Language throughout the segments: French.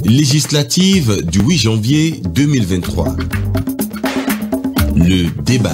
Législative du 8 janvier 2023. Le débat.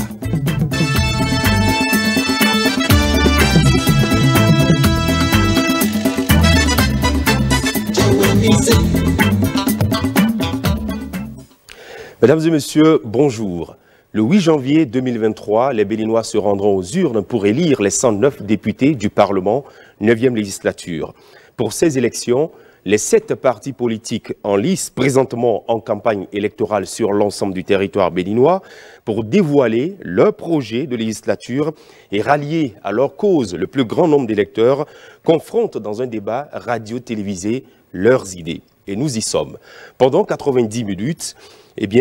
Mesdames et messieurs, bonjour. Le 8 janvier 2023, les Béninois se rendront aux urnes pour élire les 109 députés du Parlement, 9e législature. Pour ces élections, les 7 partis politiques en lice, présentement en campagne électorale sur l'ensemble du territoire béninois, pour dévoiler leur projet de législature et rallier à leur cause le plus grand nombre d'électeurs, confrontent dans un débat radio-télévisé leurs idées. Et nous y sommes. Pendant 90 minutes,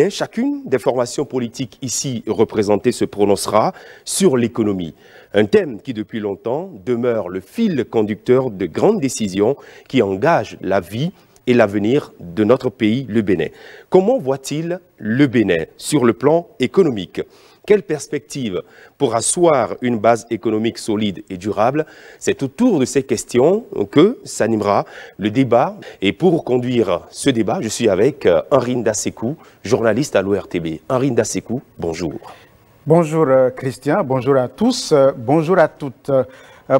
chacune des formations politiques ici représentées se prononcera sur l'économie. Un thème qui, depuis longtemps, demeure le fil conducteur de grandes décisions qui engagent la vie et l'avenir de notre pays, le Bénin. Comment voit-il le Bénin sur le plan économique ? Quelle perspective pour asseoir une base économique solide et durable? C'est autour de ces questions que s'animera le débat. Et pour conduire ce débat, je suis avec Henri Ndasekou, journaliste à l'ORTB. Henri Ndasekou, bonjour. Bonjour Christian, bonjour à tous, bonjour à toutes.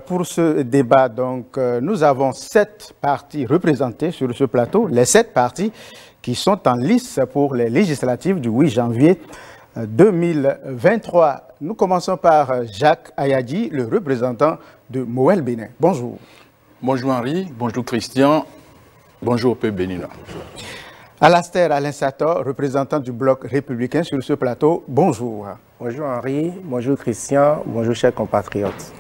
Pour ce débat, donc, nous avons 7 partis représentés sur ce plateau, les 7 partis qui sont en lice pour les législatives du 8 janvier 2023. Nous commençons par Jacques Ayadi, le représentant de Moël Bénin. Bonjour. Bonjour Henri, bonjour Christian, bonjour au peuple béninois. Alastair Alain Sator, représentant du Bloc républicain sur ce plateau. Bonjour. Bonjour Henri, bonjour Christian, bonjour chers compatriotes.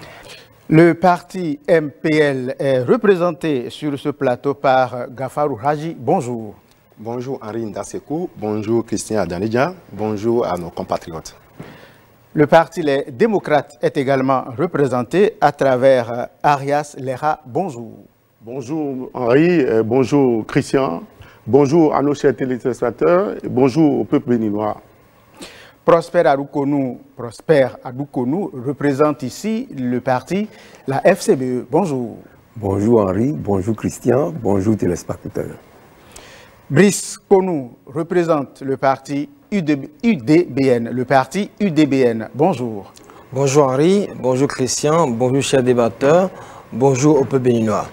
Le parti MPL est représenté sur ce plateau par Gafarou Haji. Bonjour. Bonjour Henri Ndasekou, bonjour Christian Adanidja, bonjour à nos compatriotes. Le parti Les Démocrates est également représenté à travers Arias Lera. Bonjour. Bonjour Henri, bonjour Christian, bonjour à nos chers téléspectateurs, bonjour au peuple béninois. Prosper Adoukonou représente ici le parti, la FCBE. Bonjour. Bonjour Henri, bonjour Christian, bonjour téléspectateurs. Brice Konou représente le parti UDBN, Bonjour. Bonjour Henri, bonjour Christian, bonjour chers débatteurs, bonjour au peuple béninois.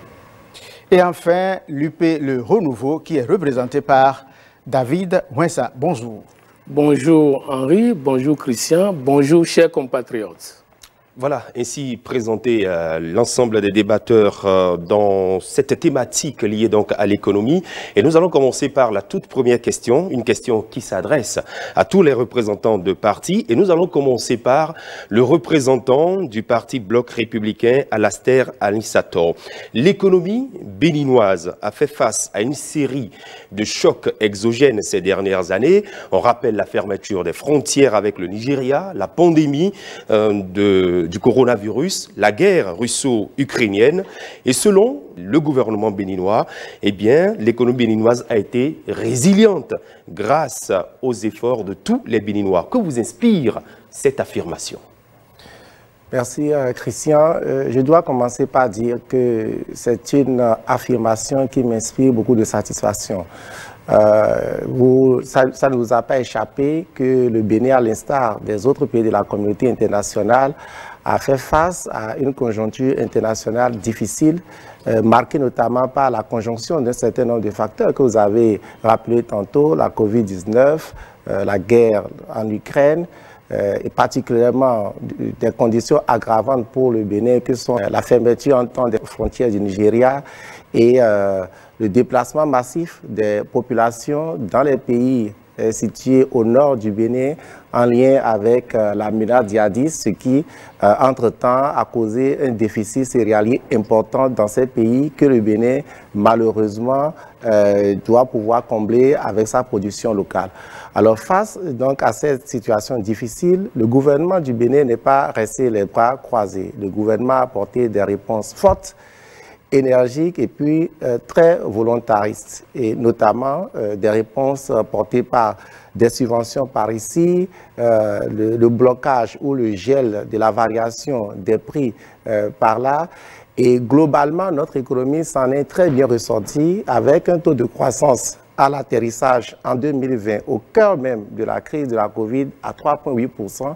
Et enfin, l'UP Le Renouveau qui est représenté par David Wensa. Bonjour. Bonjour Henri, bonjour Christian, bonjour chers compatriotes. Voilà, ainsi présenté l'ensemble des débatteurs dans cette thématique liée donc à l'économie. Et nous allons commencer par la toute première question, une question qui s'adresse à tous les représentants de partis. Et nous allons commencer par le représentant du parti Bloc républicain, Alastair Alain Sator. L'économie béninoise a fait face à une série de chocs exogènes ces dernières années. On rappelle la fermeture des frontières avec le Nigeria, la pandémie du coronavirus, la guerre russo-ukrainienne. Et selon le gouvernement béninois, l'économie béninoise a été résiliente grâce aux efforts de tous les Béninois. Que vous inspire cette affirmation? Merci Christian. Je dois commencer par dire que c'est une affirmation qui m'inspire beaucoup de satisfaction. Ça ne vous a pas échappé que le Bénin, à l'instar des autres pays de la communauté internationale, a fait face à une conjoncture internationale difficile, marquée notamment par la conjonction d'un certain nombre de facteurs que vous avez rappelé tantôt, la Covid-19, la guerre en Ukraine, et particulièrement des conditions aggravantes pour le Bénin, que sont la fermeture en temps des frontières du Nigeria et le déplacement massif des populations dans les pays situés au nord du Bénin en lien avec la menace djihadiste, ce qui, entre-temps, a causé un déficit céréalier important dans ces pays que le Bénin, malheureusement, doit pouvoir combler avec sa production locale. Alors, face donc à cette situation difficile, le gouvernement du Bénin n'est pas resté les bras croisés. Le gouvernement a apporté des réponses fortes, énergiques et puis très volontaristes, et notamment des réponses portées par des subventions par ici, le blocage ou le gel de la variation des prix par là, Et globalement, notre économie s'en est très bien ressortie avec un taux de croissance à l'atterrissage en 2020, au cœur même de la crise de la Covid, à 3,8%,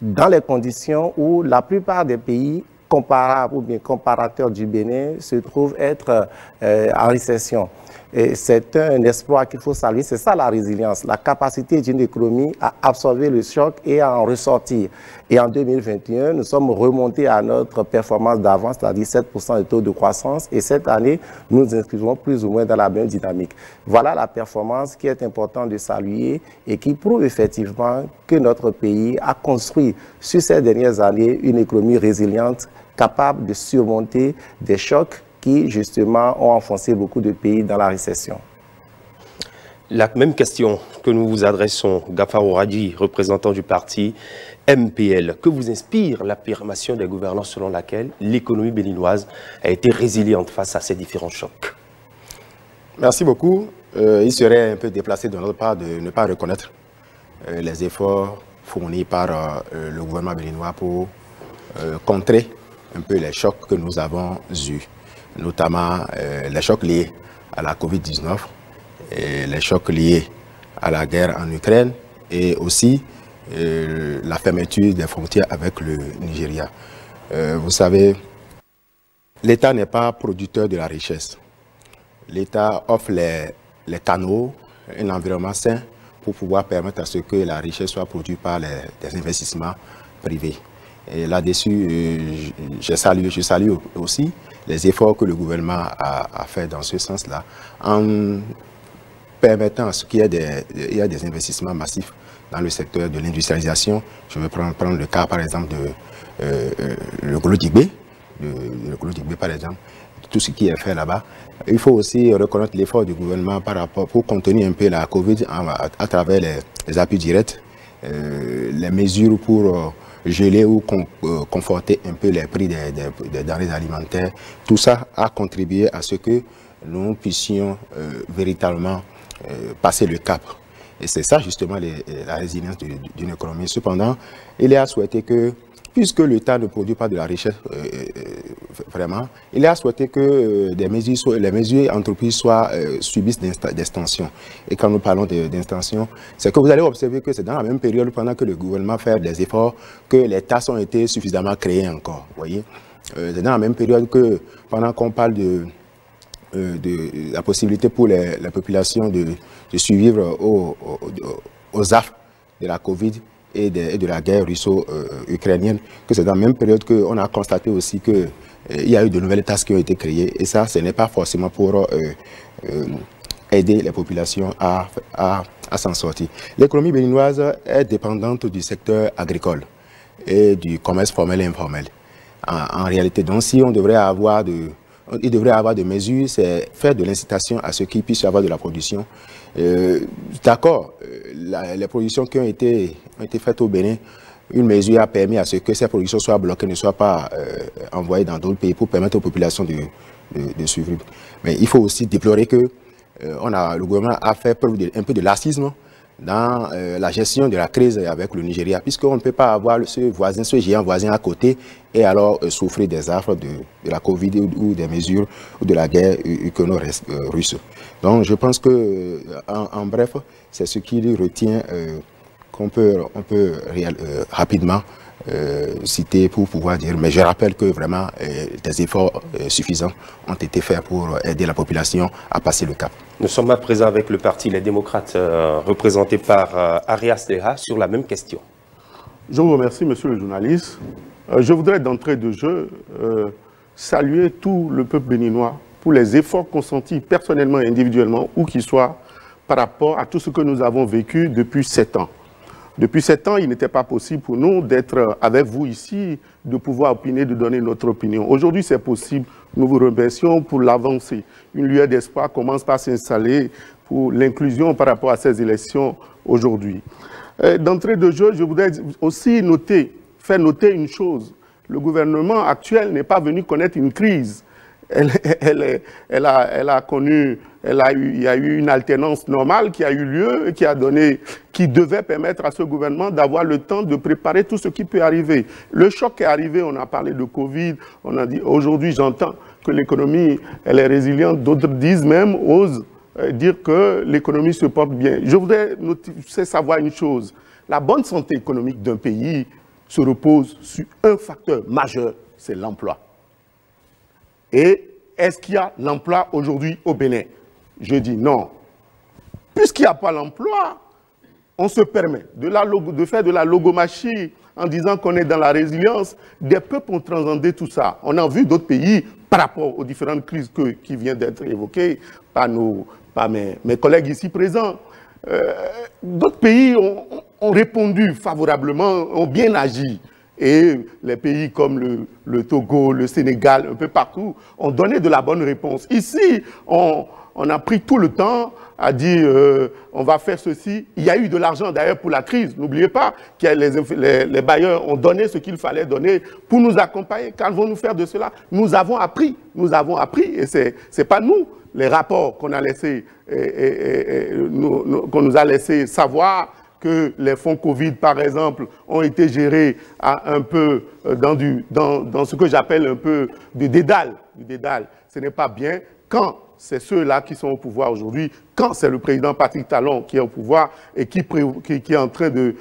dans les conditions où la plupart des pays comparables ou bien comparateurs du Bénin se trouvent être en récession. Et c'est un exploit qu'il faut saluer, c'est ça la résilience, la capacité d'une économie à absorber le choc et à en ressortir. Et en 2021, nous sommes remontés à notre performance d'avant, c'est-à-dire 7% de taux de croissance, et cette année, nous nous inscrivons plus ou moins dans la même dynamique. Voilà la performance qui est importante de saluer et qui prouve effectivement que notre pays a construit sur ces dernières années une économie résiliente, capable de surmonter des chocs qui, justement, ont enfoncé beaucoup de pays dans la récession. La même question que nous vous adressons, Gafaro Radji, représentant du parti MPL. Que vous inspire l'affirmation des gouvernants selon laquelle l'économie béninoise a été résiliente face à ces différents chocs? Merci beaucoup. Il serait un peu déplacé de notre part de ne pas reconnaître les efforts fournis par le gouvernement béninois pour contrer un peu les chocs que nous avons eus, notamment les chocs liés à la Covid-19, et les chocs liés à la guerre en Ukraine et aussi la fermeture des frontières avec le Nigeria. Vous savez, l'État n'est pas producteur de la richesse. L'État offre les canaux, un environnement sain pour pouvoir permettre à ce que la richesse soit produite par des investissements privés. Et là-dessus, je salue aussi les efforts que le gouvernement a fait dans ce sens-là, en permettant à ce qu'il y ait des investissements massifs dans le secteur de l'industrialisation. Je vais prendre le cas, par exemple, de le Golo-Digbé, par exemple, tout ce qui est fait là-bas. Il faut aussi reconnaître l'effort du gouvernement par rapport, pour contenir un peu la Covid à travers les appuis directs, les mesures pour geler ou conforter un peu les prix des denrées alimentaires. Tout ça a contribué à ce que nous puissions véritablement passer le cap. Et c'est ça justement la résilience d'une économie. Cependant, il est à souhaiter que, puisque l'État ne produit pas de la richesse vraiment, il est à souhaiter que les mesures entreprises subissent d'extension. Et quand nous parlons d'extension, c'est que vous allez observer que c'est dans la même période, pendant que le gouvernement fait des efforts, que les tâches ont été suffisamment créées encore. Voyez, c'est dans la même période que, pendant qu'on parle de la possibilité pour la population de survivre aux affres de la Covid et de la guerre russo-ukrainienne, que c'est dans la même période qu'on a constaté aussi qu'il y a eu de nouvelles tâches qui ont été créées. Et ça, ce n'est pas forcément pour aider les populations à s'en sortir. L'économie béninoise est dépendante du secteur agricole et du commerce formel et informel. En réalité, donc, si on devrait avoir il devrait y avoir des mesures, c'est faire de l'incitation à ce qu'il puisse y avoir de la production. D'accord, les productions qui ont été faites au Bénin, une mesure a permis à ce que ces productions soient bloquées, ne soient pas envoyées dans d'autres pays pour permettre aux populations de survivre. Mais il faut aussi déplorer que le gouvernement a fait preuve un peu de laxisme dans la gestion de la crise avec le Nigeria, puisqu'on ne peut pas avoir ce géant voisin à côté et alors souffrir des affres de la Covid ou des mesures ou de la guerre russe. Donc je pense que, en bref, c'est ce qui lui retient qu'on peut rapidement citer pour pouvoir dire. Mais je rappelle que vraiment des efforts suffisants ont été faits pour aider la population à passer le cap. Nous sommes à présent avec le parti Les Démocrates, représenté par Arias Leha, sur la même question. Je vous remercie, monsieur le journaliste. Je voudrais d'entrée de jeu saluer tout le peuple béninois pour les efforts consentis personnellement et individuellement, où qu'ils soient, par rapport à tout ce que nous avons vécu depuis 7 ans. Depuis 7 ans, il n'était pas possible pour nous d'être avec vous ici, de pouvoir opiner, de donner notre opinion. Aujourd'hui, c'est possible. Nous vous remercions pour l'avancée. Une lueur d'espoir commence par s'installer pour l'inclusion par rapport à ces élections aujourd'hui. D'entrée de jeu, je voudrais aussi faire noter une chose. Le gouvernement actuel n'est pas venu connaître une crise. il y a eu une alternance normale qui a eu lieu et qui devait permettre à ce gouvernement d'avoir le temps de préparer tout ce qui peut arriver. Le choc est arrivé, on a parlé de Covid, on a dit, aujourd'hui j'entends que l'économie, elle est résiliente, d'autres disent même, osent dire que l'économie se porte bien. Je voudrais savoir une chose, la bonne santé économique d'un pays se repose sur un facteur majeur, c'est l'emploi. Et est-ce qu'il y a l'emploi aujourd'hui au Bénin? Je dis non. Puisqu'il n'y a pas l'emploi, on se permet de faire de la logomachie en disant qu'on est dans la résilience. Des peuples ont transcendé tout ça. On a vu d'autres pays, par rapport aux différentes crises qui viennent d'être évoquées par mes collègues ici présents. D'autres pays ont répondu favorablement, ont bien agi. Et les pays comme le Togo, le Sénégal, un peu partout, ont donné de la bonne réponse. Ici, on a pris tout le temps à dire on va faire ceci. Il y a eu de l'argent d'ailleurs pour la crise. N'oubliez pas que les bailleurs ont donné ce qu'il fallait donner pour nous accompagner. Qu'allons-nous faire de cela? Nous avons appris. Nous avons appris et c'est pas nous. Les rapports qu'on a laissés, qu'on nous a laissé savoir que les fonds Covid, par exemple, ont été gérés un peu dans ce que j'appelle un peu du dédale. Ce n'est pas bien quand c'est ceux-là qui sont au pouvoir aujourd'hui, quand c'est le président Patrick Talon qui est au pouvoir et qui est en train de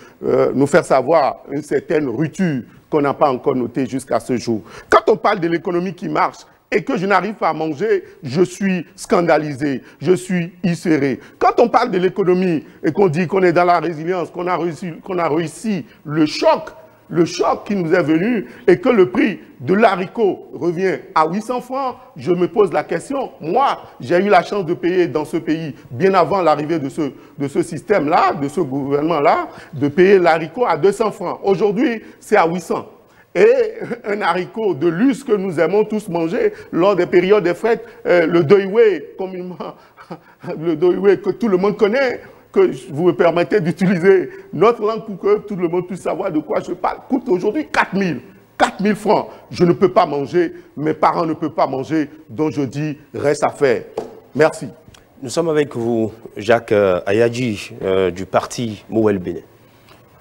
nous faire savoir une certaine rupture qu'on n'a pas encore notée jusqu'à ce jour. Quand on parle de l'économie qui marche, et que je n'arrive pas à manger, je suis scandalisé, je suis hisséré. Quand on parle de l'économie et qu'on dit qu'on est dans la résilience, qu'on a réussi le choc qui nous est venu et que le prix de l'haricot revient à 800 francs, je me pose la question. Moi, j'ai eu la chance de payer dans ce pays, bien avant l'arrivée de ce système-là, de ce gouvernement-là, de payer l'haricot à 200 francs. Aujourd'hui, c'est à 800. Et un haricot de luxe que nous aimons tous manger lors des périodes des fêtes, le doiwé, communément, le doiwé que tout le monde connaît, que vous me permettez d'utiliser notre langue pour que tout le monde puisse savoir de quoi je parle, coûte aujourd'hui 4 000 francs. Je ne peux pas manger, mes parents ne peuvent pas manger, donc je dis reste à faire. Merci. Nous sommes avec vous, Jacques Ayadji, du parti Mouel Bénin.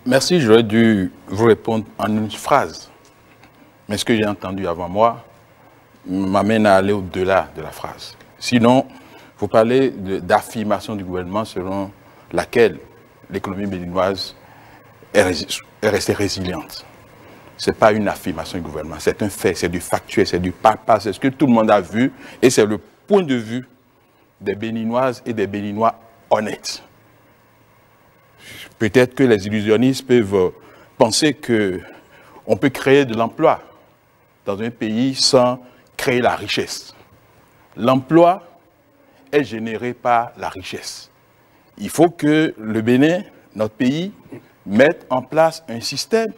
Merci, j'aurais dû vous répondre en une phrase. Mais ce que j'ai entendu avant moi m'amène à aller au-delà de la phrase. Sinon, vous parlez d'affirmation du gouvernement selon laquelle l'économie béninoise est restée résiliente. Ce n'est pas une affirmation du gouvernement, c'est un fait, c'est du factuel, c'est du pas-pas, c'est ce que tout le monde a vu et c'est le point de vue des Béninoises et des Béninois honnêtes. Peut-être que les illusionnistes peuvent penser qu'on peut créer de l'emploi dans un pays sans créer la richesse. L'emploi est généré par la richesse. Il faut que le Bénin, notre pays, mette en place un système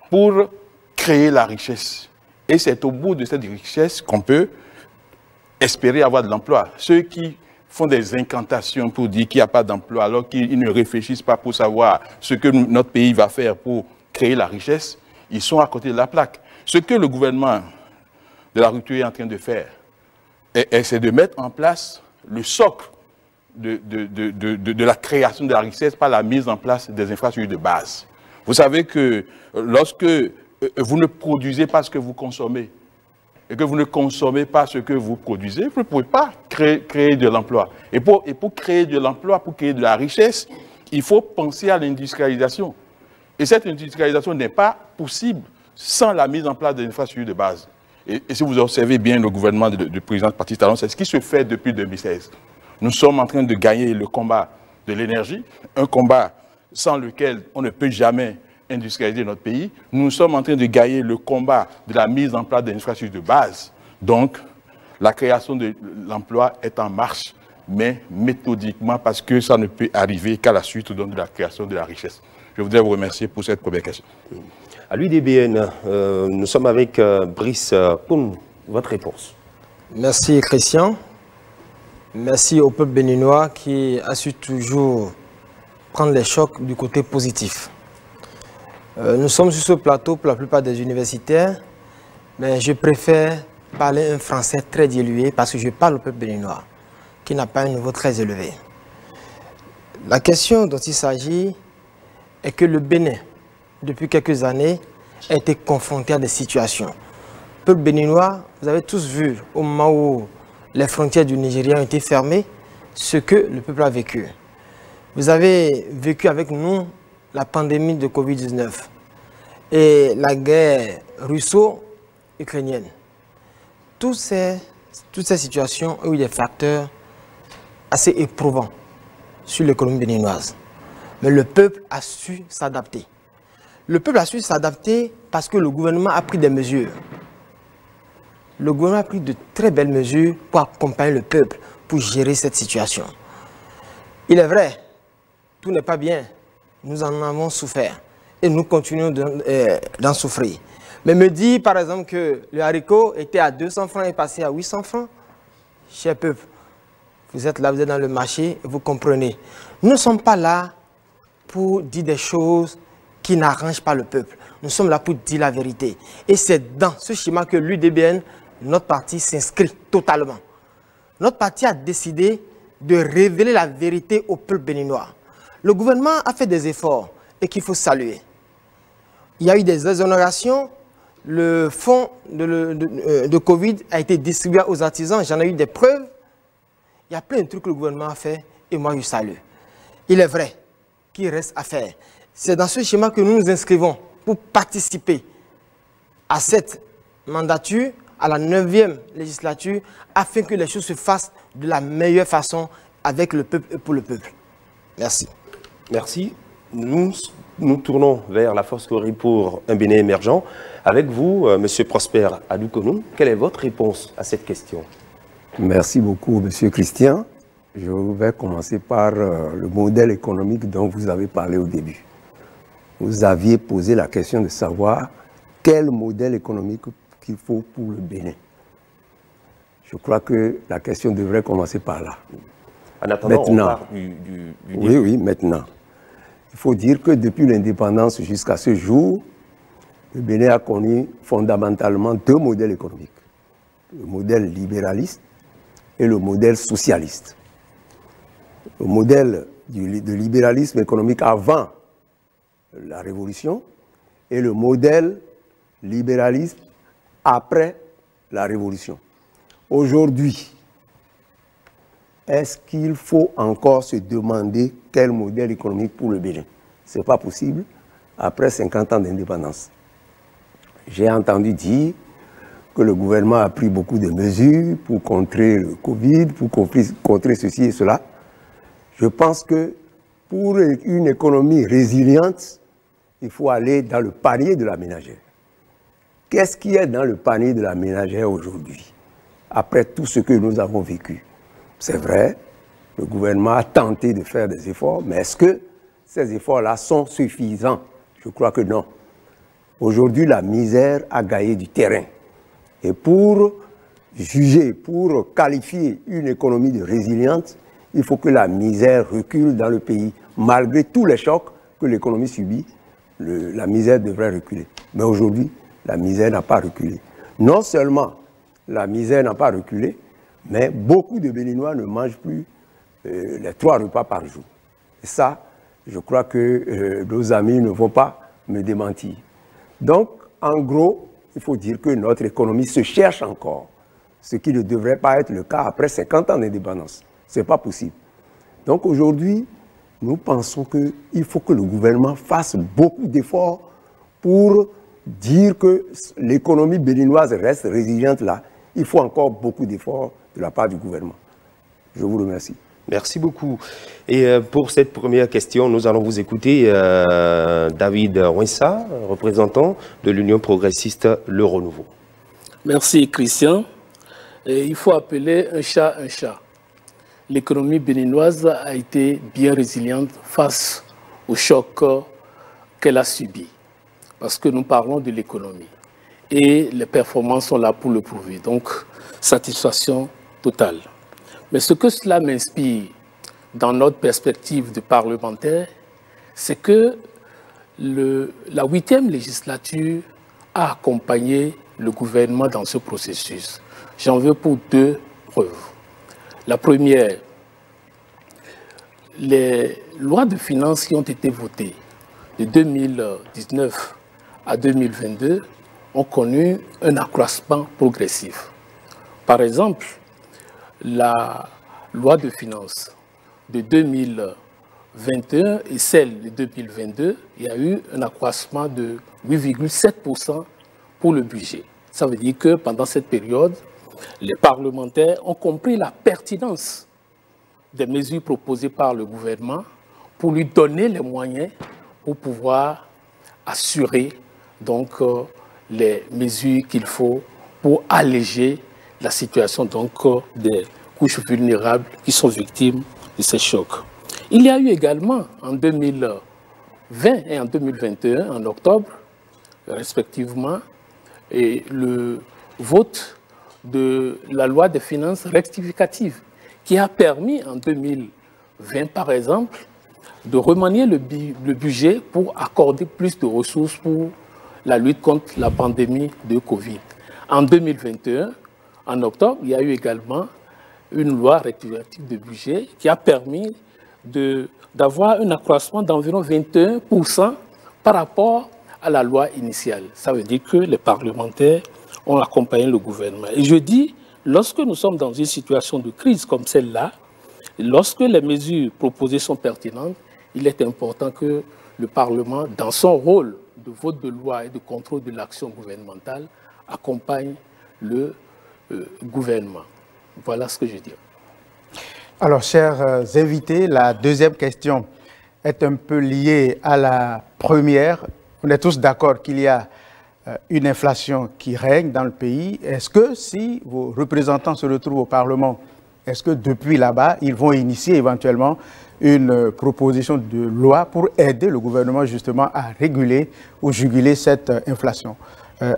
pour créer la richesse. Et c'est au bout de cette richesse qu'on peut espérer avoir de l'emploi. Ceux qui font des incantations pour dire qu'il n'y a pas d'emploi, alors qu'ils ne réfléchissent pas pour savoir ce que notre pays va faire pour créer la richesse, ils sont à côté de la plaque. Ce que le gouvernement de la rupture est en train de faire, c'est de mettre en place le socle de la création de la richesse par la mise en place des infrastructures de base. Vous savez que lorsque vous ne produisez pas ce que vous consommez, et que vous ne consommez pas ce que vous produisez, vous ne pouvez pas créer de l'emploi. Et pour créer de l'emploi, pour créer de la richesse, il faut penser à l'industrialisation. Et cette industrialisation n'est pas possible sans la mise en place des infrastructures de base. Et si vous observez bien le gouvernement du président Patrick Talon, c'est ce qui se fait depuis 2016. Nous sommes en train de gagner le combat de l'énergie, un combat sans lequel on ne peut jamais industrialiser notre pays. Nous sommes en train de gagner le combat de la mise en place des infrastructures de base. Donc, la création de l'emploi est en marche, mais méthodiquement, parce que ça ne peut arriver qu'à la suite donc, de la création de la richesse. Je voudrais vous remercier pour cette première question. À l'UDBN, nous sommes avec Brice Poum. Votre réponse. Merci Christian. Merci au peuple béninois qui a su toujours prendre les chocs du côté positif. Nous sommes sur ce plateau pour la plupart des universitaires, mais je préfère parler un français très dilué parce que je parle au peuple béninois, qui n'a pas un niveau très élevé. La question dont il s'agit est que le Bénin, depuis quelques années, a été confronté à des situations. Le peuple béninois, vous avez tous vu, au moment où les frontières du Nigeria ont été fermées, ce que le peuple a vécu. Vous avez vécu avec nous la pandémie de Covid-19 et la guerre russo-ukrainienne. Toutes ces situations ont eu des facteurs assez éprouvants sur l'économie béninoise. Mais le peuple a su s'adapter. Le peuple a su s'adapter parce que le gouvernement a pris des mesures. Le gouvernement a pris de très belles mesures pour accompagner le peuple, pour gérer cette situation. Il est vrai, tout n'est pas bien. Nous en avons souffert et nous continuons d'en souffrir. Mais me dire par exemple que le haricot était à 200 francs et est passé à 800 francs, cher peuple, vous êtes là, vous êtes dans le marché, vous comprenez. Nous ne sommes pas là pour dire des choses qui n'arrangent pas le peuple. Nous sommes là pour dire la vérité. Et c'est dans ce schéma que l'UDBN, notre parti, s'inscrit totalement. Notre parti a décidé de révéler la vérité au peuple béninois. Le gouvernement a fait des efforts et qu'il faut saluer. Il y a eu des exonérations. Le fonds de Covid a été distribué aux artisans. J'en ai eu des preuves. Il y a plein de trucs que le gouvernement a fait et moi je salue. Il est vrai qu'il reste à faire. C'est dans ce schéma que nous nous inscrivons pour participer à cette mandature, à la 9e législature, afin que les choses se fassent de la meilleure façon avec le peuple et pour le peuple. Merci. Merci. Nous tournons vers la force Cori pour un Bénin émergent. Avec vous, M. Prosper Adoukonou, quelle est votre réponse à cette question? Merci beaucoup, M. Christian. Je vais commencer par le modèle économique dont vous avez parlé au début. Vous aviez posé la question de savoir quel modèle économique qu'il faut pour le Bénin. Je crois que la question devrait commencer par là. En attendant, maintenant, on part du oui, maintenant. Il faut dire que depuis l'indépendance jusqu'à ce jour, le Bénin a connu fondamentalement deux modèles économiques. Le modèle libéraliste et le modèle socialiste. Le modèle de libéralisme économique avant la Révolution et le modèle libéralisme après la Révolution. Aujourd'hui, est-ce qu'il faut encore se demander quel modèle économique pour le Bénin? Ce n'est pas possible après 50 ans d'indépendance. J'ai entendu dire que le gouvernement a pris beaucoup de mesures pour contrer le Covid, pour contrer ceci et cela. Je pense que pour une économie résiliente, il faut aller dans le panier de la ménagère. Qu'est-ce qui est dans le panier de la ménagère aujourd'hui, après tout ce que nous avons vécu? C'est vrai, le gouvernement a tenté de faire des efforts, mais est-ce que ces efforts-là sont suffisants? Je crois que non. Aujourd'hui, la misère a gagné du terrain. Et pour juger, pour qualifier une économie de résiliente, il faut que la misère recule dans le pays. Malgré tous les chocs que l'économie subit, la misère devrait reculer. Mais aujourd'hui, la misère n'a pas reculé. Non seulement la misère n'a pas reculé, mais beaucoup de Béninois ne mangent plus les 3 repas par jour. Et ça, je crois que nos amis ne vont pas me démentir. Donc, en gros, il faut dire que notre économie se cherche encore, ce qui ne devrait pas être le cas après 50 ans d'indépendance. Ce n'est pas possible. Donc aujourd'hui, nous pensons qu'il faut que le gouvernement fasse beaucoup d'efforts pour dire que l'économie béninoise reste résiliente là. Il faut encore beaucoup d'efforts de la part du gouvernement. Je vous remercie. Merci beaucoup. Et pour cette première question, nous allons vous écouter David Ouinsa, représentant de l'Union progressiste Le Renouveau. Merci Christian. Et il faut appeler un chat un chat. L'économie béninoise a été bien résiliente face au choc qu'elle a subi. Parce que nous parlons de l'économie. Et les performances sont là pour le prouver. Donc, satisfaction totale. Mais ce que cela m'inspire dans notre perspective de parlementaire, c'est que la 8e législature a accompagné le gouvernement dans ce processus. J'en veux pour deux preuves. La première, les lois de finances qui ont été votées de 2019 à 2022 ont connu un accroissement progressif. Par exemple, la loi de finances de 2021 et celle de 2022, il y a eu un accroissement de 8,7% pour le budget. Ça veut dire que pendant cette période, les parlementaires ont compris la pertinence des mesures proposées par le gouvernement pour lui donner les moyens pour pouvoir assurer donc les mesures qu'il faut pour alléger la situation donc des couches vulnérables qui sont victimes de ces chocs. Il y a eu également en 2020 et en 2021, en octobre, respectivement, et le vote de la loi des finances rectificative qui a permis en 2020, par exemple, de remanier le budget pour accorder plus de ressources pour la lutte contre la pandémie de Covid. En 2021, en octobre, il y a eu également une loi rectificative de budget qui a permis d'avoir un accroissement d'environ 21% par rapport à la loi initiale. Ça veut dire que les parlementaires ont accompagné le gouvernement. Et je dis, lorsque nous sommes dans une situation de crise comme celle-là, lorsque les mesures proposées sont pertinentes, il est important que le Parlement, dans son rôle de vote de loi et de contrôle de l'action gouvernementale, accompagne le gouvernement. Voilà ce que je dis. Alors, chers invités, la deuxième question est un peu liée à la première. On est tous d'accord qu'il y a une inflation qui règne dans le pays. Est-ce que si vos représentants se retrouvent au Parlement, est-ce que depuis là-bas, ils vont initier éventuellement une proposition de loi pour aider le gouvernement justement à réguler ou juguler cette inflation?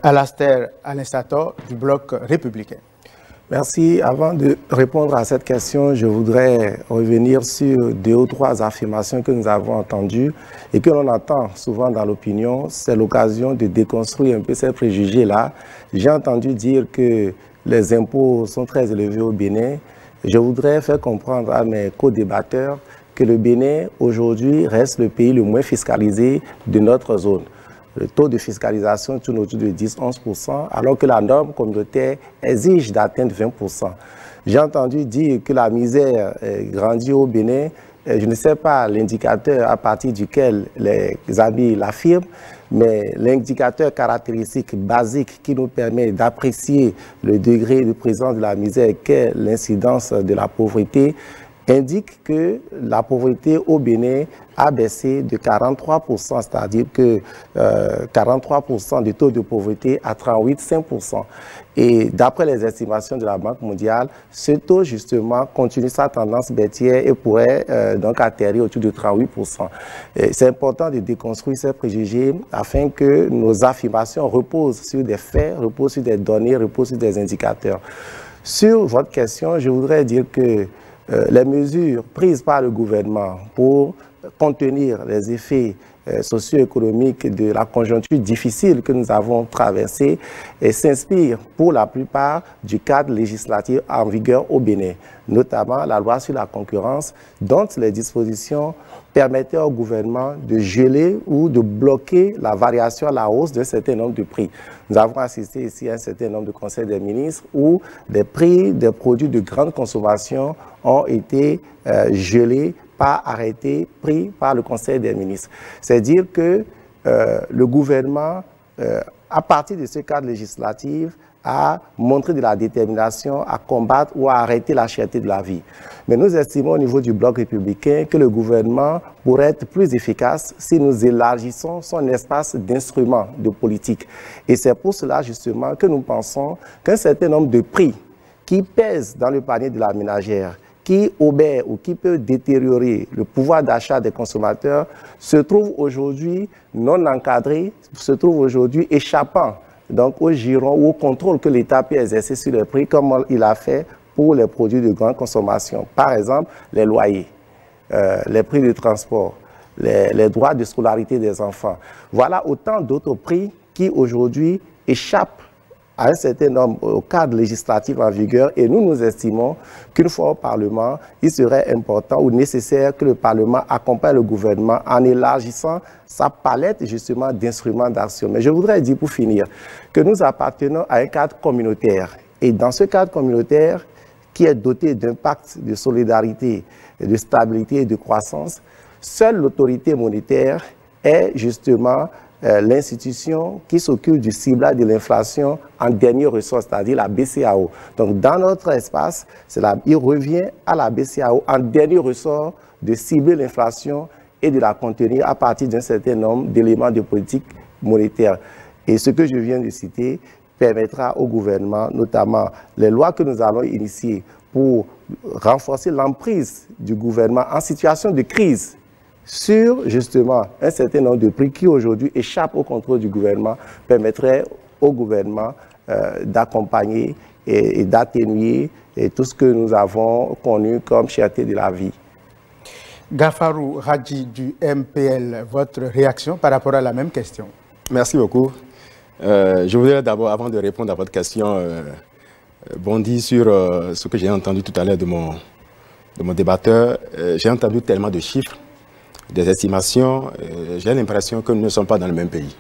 Alastair Alessator du Bloc républicain. Merci. Avant de répondre à cette question, je voudrais revenir sur 2 ou 3 affirmations que nous avons entendues et que l'on entend souvent dans l'opinion. C'est l'occasion de déconstruire un peu ces préjugés-là. J'ai entendu dire que les impôts sont très élevés au Bénin. Je voudrais faire comprendre à mes co-débatteurs que le Bénin, aujourd'hui, reste le pays le moins fiscalisé de notre zone. Le taux de fiscalisation tourne autour de 10-11%, alors que la norme communautaire exige d'atteindre 20%. J'ai entendu dire que la misère grandit au Bénin. Je ne sais pas l'indicateur à partir duquel les amis l'affirment, mais l'indicateur caractéristique basique qui nous permet d'apprécier le degré de présence de la misère qu'est l'incidence de la pauvreté indique que la pauvreté au Bénin a baissé de 43%, c'est-à-dire que 43% du taux de pauvreté à 38,5%. Et d'après les estimations de la Banque mondiale, ce taux justement continue sa tendance baissière et pourrait donc atterrir autour de 38%. C'est important de déconstruire ces préjugés afin que nos affirmations reposent sur des faits, reposent sur des données, reposent sur des indicateurs. Sur votre question, je voudrais dire que les mesures prises par le gouvernement pour contenir les effets socio-économiques de la conjoncture difficile que nous avons traversée s'inspirent pour la plupart du cadre législatif en vigueur au Bénin, notamment la loi sur la concurrence, dont les dispositions permettaient au gouvernement de geler ou de bloquer la variation à la hausse d'un certain nombre de prix. Nous avons assisté ici à un certain nombre de conseils des ministres où les prix des produits de grande consommation ont été gelés, pas arrêtés, pris par le Conseil des ministres. C'est dire que le gouvernement, à partir de ce cadre législatif, a montré de la détermination à combattre ou à arrêter la cherté de la vie. Mais nous estimons au niveau du Bloc républicain que le gouvernement pourrait être plus efficace si nous élargissons son espace d'instruments de politique. Et c'est pour cela justement que nous pensons qu'un certain nombre de prix qui pèsent dans le panier de la ménagère, qui obère ou qui peut détériorer le pouvoir d'achat des consommateurs, se trouve aujourd'hui non encadré, se trouve aujourd'hui échappant donc au giron ou au contrôle que l'État peut exercer sur les prix, comme il a fait pour les produits de grande consommation. Par exemple, les loyers, les prix de transport, les droits de scolarité des enfants. Voilà autant d'autres prix qui aujourd'hui échappent à un certain nombre, au cadre législatif en vigueur, et nous estimons qu'une fois au Parlement, il serait important ou nécessaire que le Parlement accompagne le gouvernement en élargissant sa palette justement d'instruments d'action. Mais je voudrais dire pour finir que nous appartenons à un cadre communautaire, et dans ce cadre communautaire qui est doté d'un pacte de solidarité, de stabilité et de croissance, seule l'autorité monétaire est justement l'institution qui s'occupe du ciblage de l'inflation en dernier ressort, c'est-à-dire la BCEAO. Donc, dans notre espace, il revient à la BCEAO en dernier ressort de cibler l'inflation et de la contenir à partir d'un certain nombre d'éléments de politique monétaire. Et ce que je viens de citer permettra au gouvernement, notamment les lois que nous allons initier pour renforcer l'emprise du gouvernement en situation de crise, sur justement un certain nombre de prix qui aujourd'hui échappent au contrôle du gouvernement, permettrait au gouvernement d'accompagner et d'atténuer tout ce que nous avons connu comme cherté de la vie. Gafarou Hadji du MPL, votre réaction par rapport à la même question? Merci beaucoup. Je voudrais d'abord, avant de répondre à votre question, bondir sur ce que j'ai entendu tout à l'heure de mon débatteur. J'ai entendu tellement de chiffres, des estimations, j'ai l'impression que nous ne sommes pas dans le même pays.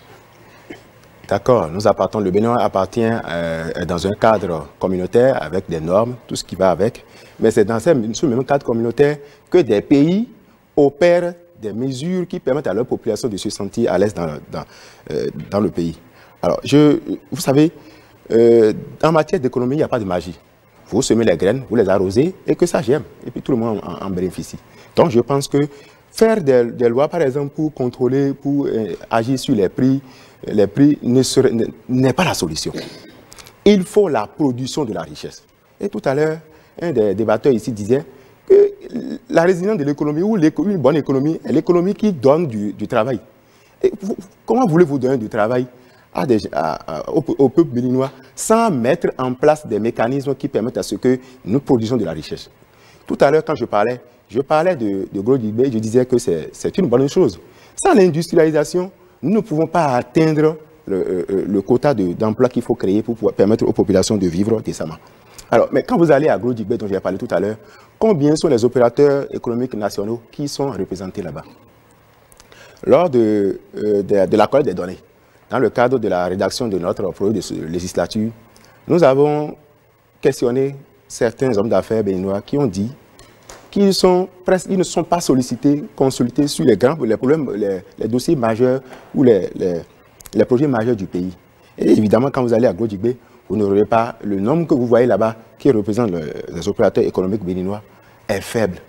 D'accord, le Bénin appartient dans un cadre communautaire avec des normes, tout ce qui va avec, mais c'est dans ce même cadre communautaire que des pays opèrent des mesures qui permettent à leur population de se sentir à l'aise dans le pays. Alors, vous savez, en matière d'économie, il n'y a pas de magie. Vous semez les graines, vous les arrosez et que ça germe, et puis tout le monde en bénéficie. Donc, je pense que faire des lois, par exemple, pour contrôler, pour agir sur les prix n'est pas la solution. Il faut la production de la richesse. Et tout à l'heure, un des débatteurs ici disait que la résilience de l'économie, ou une bonne économie, est l'économie qui donne du travail. Et comment voulez-vous donner du travail au peuple béninois sans mettre en place des mécanismes qui permettent à ce que nous produisions de la richesse? Tout à l'heure, quand je parlais de Gros Dibé, je disais que c'est une bonne chose. Sans l'industrialisation, nous ne pouvons pas atteindre le quota d'emploi qu'il faut créer pour pouvoir permettre aux populations de vivre décemment. Alors, mais quand vous allez à Gros Dibé, dont j'ai parlé tout à l'heure, combien sont les opérateurs économiques nationaux qui sont représentés là-bas? Lors de la collecte des données, dans le cadre de la rédaction de notre projet de législature, nous avons questionné certains hommes d'affaires béninois qui ont dit qu'ils ne sont pas sollicités, consultés sur les problèmes, les dossiers majeurs ou les projets majeurs du pays. Et évidemment, quand vous allez à Gros Dibé, vous n'aurez pas le nombre que vous voyez là-bas qui représente les opérateurs économiques béninois est faible.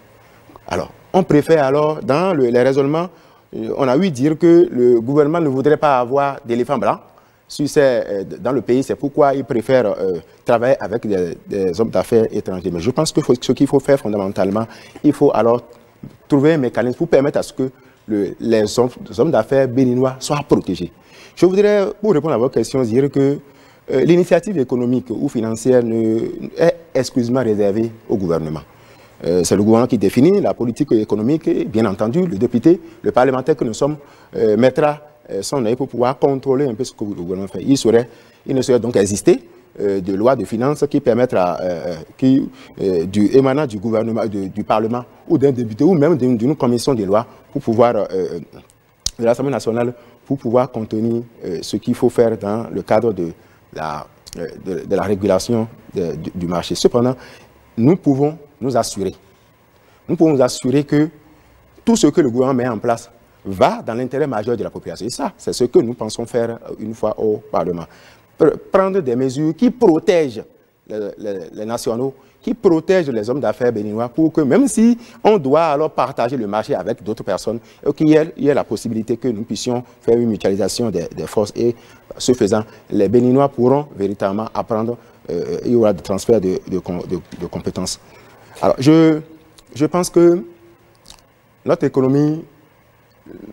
Alors, on préfère alors, dans les raisonnements, on a ouï dire que le gouvernement ne voudrait pas avoir d'éléphants blancs dans le pays. C'est pourquoi il préfère travailler avec des hommes d'affaires étrangers. Mais je pense que ce qu'il faut faire fondamentalement, il faut alors trouver un mécanisme pour permettre à ce que les hommes d'affaires béninois soient protégés. Je voudrais, pour répondre à votre question, dire que l'initiative économique ou financière est exclusivement réservée au gouvernement. C'est le gouvernement qui définit la politique économique et, bien entendu, le député, le parlementaire que nous sommes, mettra son œil pour pouvoir contrôler un peu ce que le gouvernement fait. Il ne serait donc exister de loi de finances qui permettra, émanant du gouvernement, du Parlement ou d'un député ou même d'une commission des lois pour pouvoir, de l'Assemblée nationale, pour pouvoir contenir ce qu'il faut faire dans le cadre de la régulation du marché. Cependant, nous pouvons nous assurer que tout ce que le gouvernement met en place va dans l'intérêt majeur de la population. Et ça, c'est ce que nous pensons faire une fois au Parlement. Prendre des mesures qui protègent les nationaux, qui protègent les hommes d'affaires béninois pour que même si on doit alors partager le marché avec d'autres personnes, qu'il y ait la possibilité que nous puissions faire une mutualisation des forces et ce faisant, les Béninois pourront véritablement apprendre, il y aura des transferts de compétences. Alors, je pense que notre économie,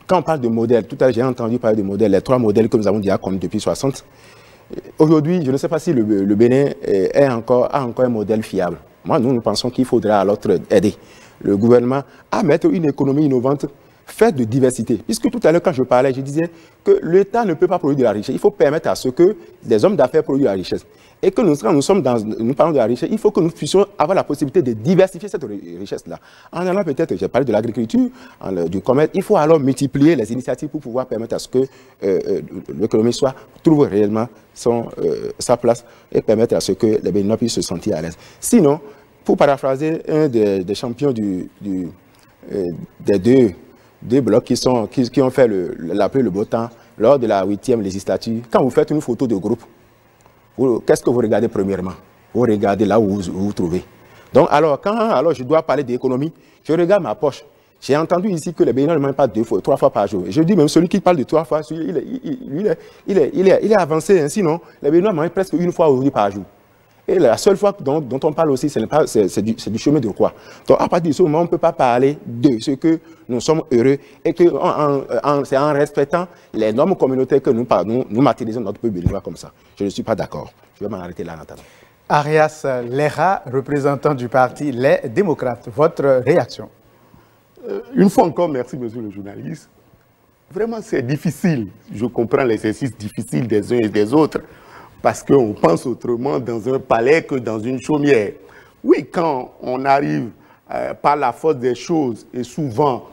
quand on parle de modèles, tout à l'heure j'ai entendu parler de modèles, les 3 modèles que nous avons déjà connus depuis 60. Aujourd'hui, je ne sais pas si le Bénin a encore un modèle fiable. Moi, nous pensons qu'il faudra alors aider le gouvernement à mettre une économie innovante Faites de diversité. Puisque tout à l'heure, quand je parlais, je disais que l'État ne peut pas produire de la richesse. Il faut permettre à ce que des hommes d'affaires produisent de la richesse. Et que nous parlons de la richesse, il faut que nous puissions avoir la possibilité de diversifier cette richesse-là. En allant peut-être, j'ai parlé de l'agriculture, du commerce, il faut alors multiplier les initiatives pour pouvoir permettre à ce que l'économie trouve réellement sa place et permettre à ce que les Béninois puissent se sentir à l'aise. Sinon, pour paraphraser un des champions des deux blocs qui ont fait le beau temps lors de la 8e législature, quand vous faites une photo de groupe, qu'est-ce que vous regardez premièrement? Vous regardez là où vous vous trouvez. Donc, alors, quand je dois parler d'économie, je regarde ma poche. J'ai entendu ici que les Béninois ne mangent pas 3 fois par jour. Je dis même celui qui parle de 3 fois, il est avancé. Hein, sinon, les Béninois mangent presque 1 fois aujourd'hui par jour. Et la seule fois dont on parle aussi, c'est du chemin de croix. Donc, à partir de ce moment, on ne peut pas parler de ce que nous sommes heureux et que c'est en respectant les normes communautaires que nous martyrisons notre peuple béninois comme ça. Je ne suis pas d'accord. Je vais m'en arrêter là, Nathalie. Arias Lera, représentant du parti Les Démocrates, votre réaction? Une fois encore, merci, monsieur le journaliste. Vraiment, c'est difficile. Je comprends l'exercice difficile des uns et des autres. Parce qu'on pense autrement dans un palais que dans une chaumière. Oui, quand on arrive par la force des choses et souvent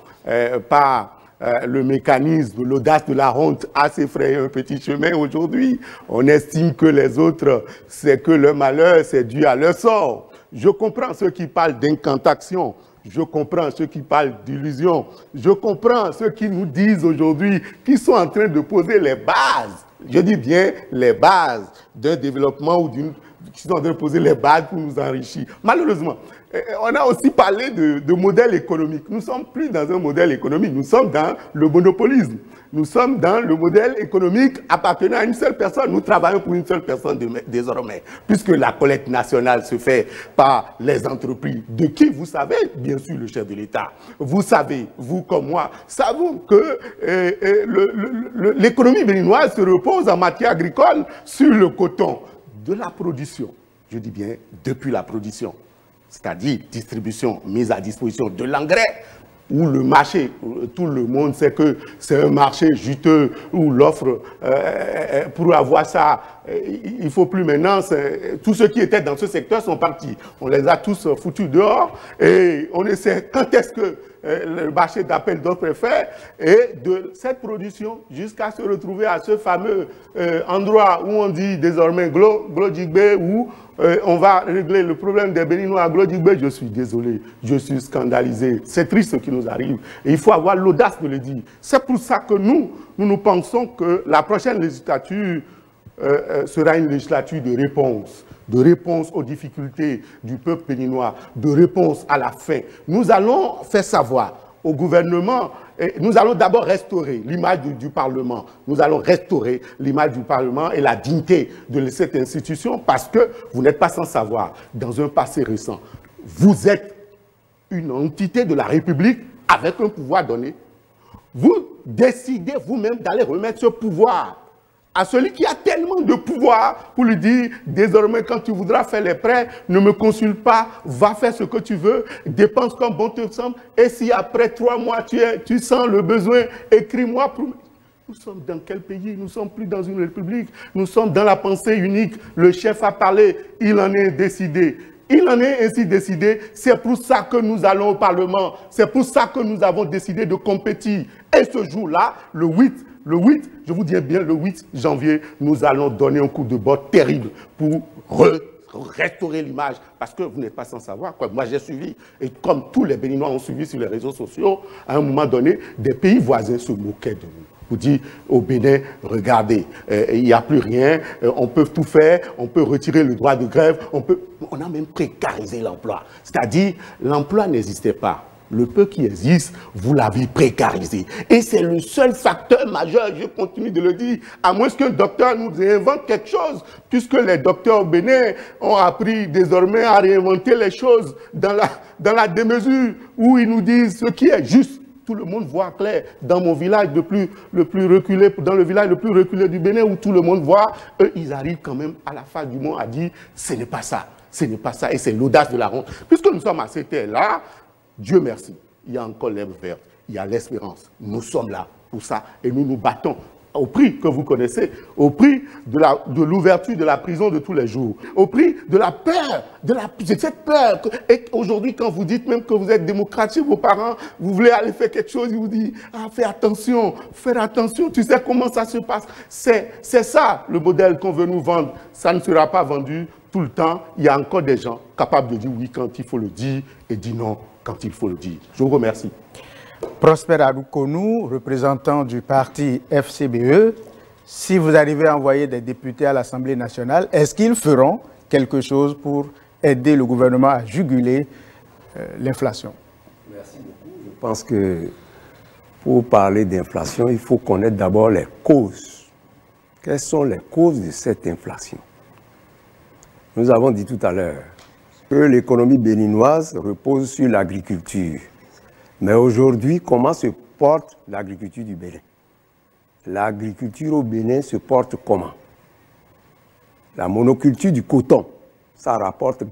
par le mécanisme, l'audace de la honte à s'effrayer un petit chemin aujourd'hui, on estime que les autres, c'est que leur malheur, c'est dû à leur sort. Je comprends ceux qui parlent d'incantation. Je comprends ceux qui parlent d'illusion. Je comprends ceux qui nous disent aujourd'hui qu'ils sont en train de poser les bases. Je dis bien les bases d'un développement ou qui sont en train de poser les bases pour nous enrichir. Malheureusement, on a aussi parlé de modèle économique. Nous ne sommes plus dans un modèle économique, nous sommes dans le monopolisme. Nous sommes dans le modèle économique appartenant à une seule personne. Nous travaillons pour une seule personne désormais, puisque la collecte nationale se fait par les entreprises. De qui vous savez, bien sûr, le chef de l'État. Vous savez, vous comme moi, savons que l'économie béninoise se repose en matière agricole sur le coton de la production. Je dis bien depuis la production, c'est-à-dire distribution, mise à disposition de l'engrais, où le marché, tout le monde sait que c'est un marché juteux, où l'offre, pour avoir ça, il ne faut plus maintenant, tous ceux qui étaient dans ce secteur sont partis. On les a tous foutus dehors et on essaie quand est-ce que le marché d'appel d'offres est fait et de cette production jusqu'à se retrouver à ce fameux endroit où on dit désormais Glodjigbe, où on va régler le problème des Béninois à Glodjigbe. Je suis désolé, je suis scandalisé. C'est triste ce qui nous arrive et il faut avoir l'audace de le dire. C'est pour ça que nous pensons que la prochaine législature sera une législature de réponse aux difficultés du peuple béninois, de réponse à la faim. Nous allons faire savoir au gouvernement, nous allons d'abord restaurer l'image du Parlement. Nous allons restaurer l'image du Parlement et la dignité de cette institution parce que vous n'êtes pas sans savoir, dans un passé récent, vous êtes une entité de la République avec un pouvoir donné. Vous décidez vous-même d'aller remettre ce pouvoir à celui qui a tellement de pouvoir pour lui dire, désormais, quand tu voudras faire les prêts, ne me consulte pas, va faire ce que tu veux, dépense comme bon te semble, et si après 3 mois, tu sens le besoin, écris-moi. Nous sommes dans quel pays? Nous ne sommes plus dans une république, nous sommes dans la pensée unique. Le chef a parlé, il en est décidé. Il en est ainsi décidé, c'est pour ça que nous allons au Parlement, c'est pour ça que nous avons décidé de compétir. Et ce jour-là, le 8, je vous dis bien le 8 janvier, nous allons donner un coup de botte terrible pour restaurer l'image. Parce que vous n'êtes pas sans savoir, quoi. Moi j'ai suivi, et comme tous les Béninois ont suivi sur les réseaux sociaux, à un moment donné, des pays voisins se moquaient de nous. Vous dites au Bénin, regardez, il n'y a plus rien, on peut tout faire, on peut retirer le droit de grève, on a même précarisé l'emploi. C'est-à-dire, l'emploi n'existait pas. Le peu qui existe, vous l'avez précarisé. Et c'est le seul facteur majeur, je continue de le dire, à moins qu'un docteur nous invente quelque chose, puisque les docteurs au Bénin ont appris désormais à réinventer les choses dans la démesure, où ils nous disent ce qui est juste. Tout le monde voit clair. Dans mon village le plus reculé, dans le village le plus reculé du Bénin, où tout le monde voit, eux, ils arrivent quand même à la face du monde à dire, ce n'est pas ça, ce n'est pas ça, et c'est l'audace de la honte. Puisque nous sommes à cette terre-là, Dieu merci, il y a encore l'herbe verte, il y a l'espérance. Nous sommes là pour ça et nous nous battons au prix que vous connaissez, au prix de l'ouverture de la prison de tous les jours, au prix de la peur, de cette peur. Et aujourd'hui, quand vous dites même que vous êtes démocrate chez vos parents, vous voulez aller faire quelque chose, ils vous disent « Ah, fais attention, tu sais comment ça se passe ». C'est ça le modèle qu'on veut nous vendre. Ça ne sera pas vendu tout le temps. Il y a encore des gens capables de dire oui quand il faut le dire et dire non quand il faut le dire. Je vous remercie. Prosper Adoukounou, représentant du parti FCBE, si vous arrivez à envoyer des députés à l'Assemblée nationale, est-ce qu'ils feront quelque chose pour aider le gouvernement à juguler l'inflation? Merci beaucoup. Je pense que pour parler d'inflation, il faut connaître d'abord les causes. Quelles sont les causes de cette inflation? Nous avons dit tout à l'heure que l'économie béninoise repose sur l'agriculture. Mais aujourd'hui, comment se porte l'agriculture du Bénin? L'agriculture au Bénin se porte comment? La monoculture du coton, ça ne rapporte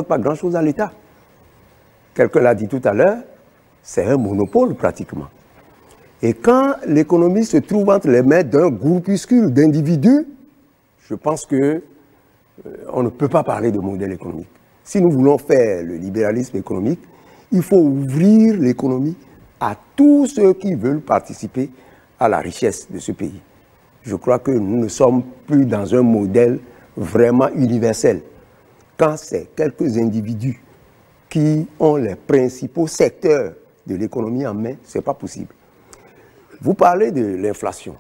pas grand-chose à l'État. Quelqu'un l'a dit tout à l'heure, c'est un monopole pratiquement. Et quand l'économie se trouve entre les mains d'un groupuscule d'individus, je pense qu'on ne peut pas parler de modèle économique. Si nous voulons faire le libéralisme économique, il faut ouvrir l'économie à tous ceux qui veulent participer à la richesse de ce pays. Je crois que nous ne sommes plus dans un modèle vraiment universel. Quand c'est quelques individus qui ont les principaux secteurs de l'économie en main, ce n'est pas possible. Vous parlez de l'inflation.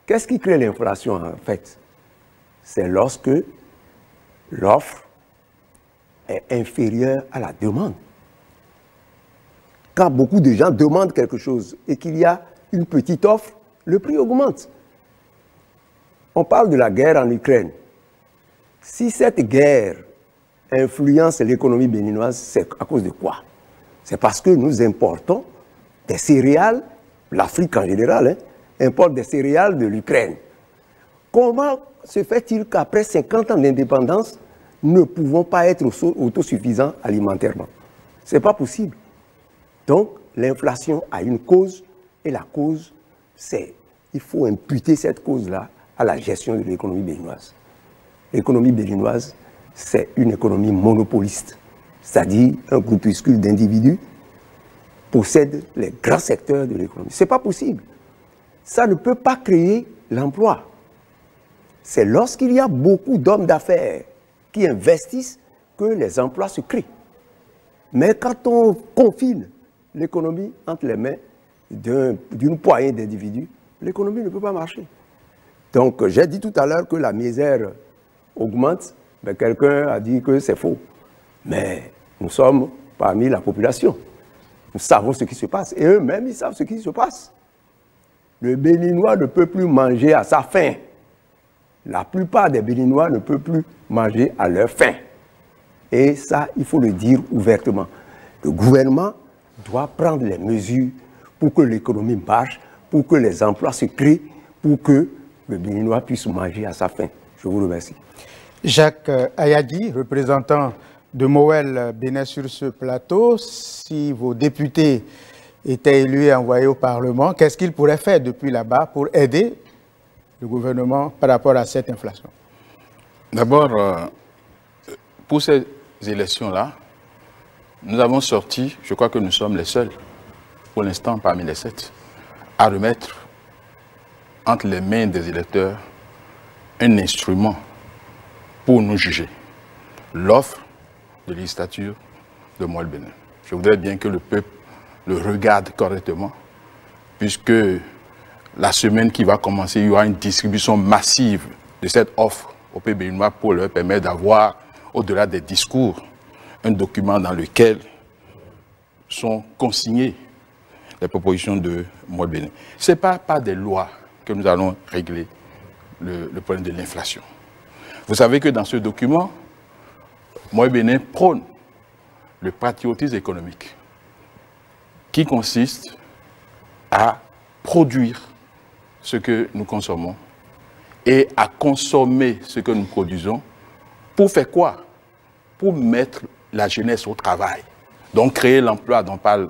Qu'est-ce qui crée l'inflation en fait? C'est lorsque l'offre est inférieure à la demande. Quand beaucoup de gens demandent quelque chose et qu'il y a une petite offre, le prix augmente. On parle de la guerre en Ukraine. Si cette guerre influence l'économie béninoise, c'est à cause de quoi? C'est parce que nous importons des céréales, l'Afrique en général, importe des céréales de l'Ukraine. Comment se fait-il qu'après 50 ans d'indépendance, nous ne pouvons pas être autosuffisants alimentairement? Ce n'est pas possible. Donc, l'inflation a une cause, et la cause, c'est, il faut imputer cette cause-là à la gestion de l'économie béninoise. L'économie béninoise, c'est une économie monopoliste, c'est-à-dire un groupuscule d'individus possède les grands secteurs de l'économie. Ce n'est pas possible. Ça ne peut pas créer l'emploi. C'est lorsqu'il y a beaucoup d'hommes d'affaires qui investissent que les emplois se créent. Mais quand on confine l'économie entre les mains d'une poignée d'individus, l'économie ne peut pas marcher. Donc, j'ai dit tout à l'heure que la misère augmente, mais quelqu'un a dit que c'est faux. Mais nous sommes parmi la population. Nous savons ce qui se passe. Et eux-mêmes, ils savent ce qui se passe. Le Béninois ne peut plus manger à sa faim. La plupart des Béninois ne peuvent plus manger à leur faim. Et ça, il faut le dire ouvertement. Le gouvernement doit prendre les mesures pour que l'économie marche, pour que les emplois se créent, pour que le Béninois puisse manger à sa faim. Je vous remercie. Jacques Ayadi, représentant de Moël Bénin sur ce plateau, si vos députés étaient élus et envoyés au Parlement, qu'est-ce qu'ils pourraient faire depuis là-bas pour aider le gouvernement par rapport à cette inflation? D'abord, pour ces élections-là, nous avons sorti, je crois que nous sommes les seuls, pour l'instant parmi les 7, à remettre entre les mains des électeurs un instrument pour nous juger. L'offre de législature de Moël Bénin. Je voudrais bien que le peuple le regarde correctement, puisque la semaine qui va commencer, il y aura une distribution massive de cette offre au peuple béninois pour leur permettre d'avoir, au-delà des discours, un document dans lequel sont consignées les propositions de Moël Bénin. Ce n'est pas par des lois que nous allons régler le problème de l'inflation. Vous savez que dans ce document, Moël Bénin prône le patriotisme économique qui consiste à produire ce que nous consommons et à consommer ce que nous produisons. Pour faire quoi? Pour mettre la jeunesse au travail. Donc créer l'emploi dont parle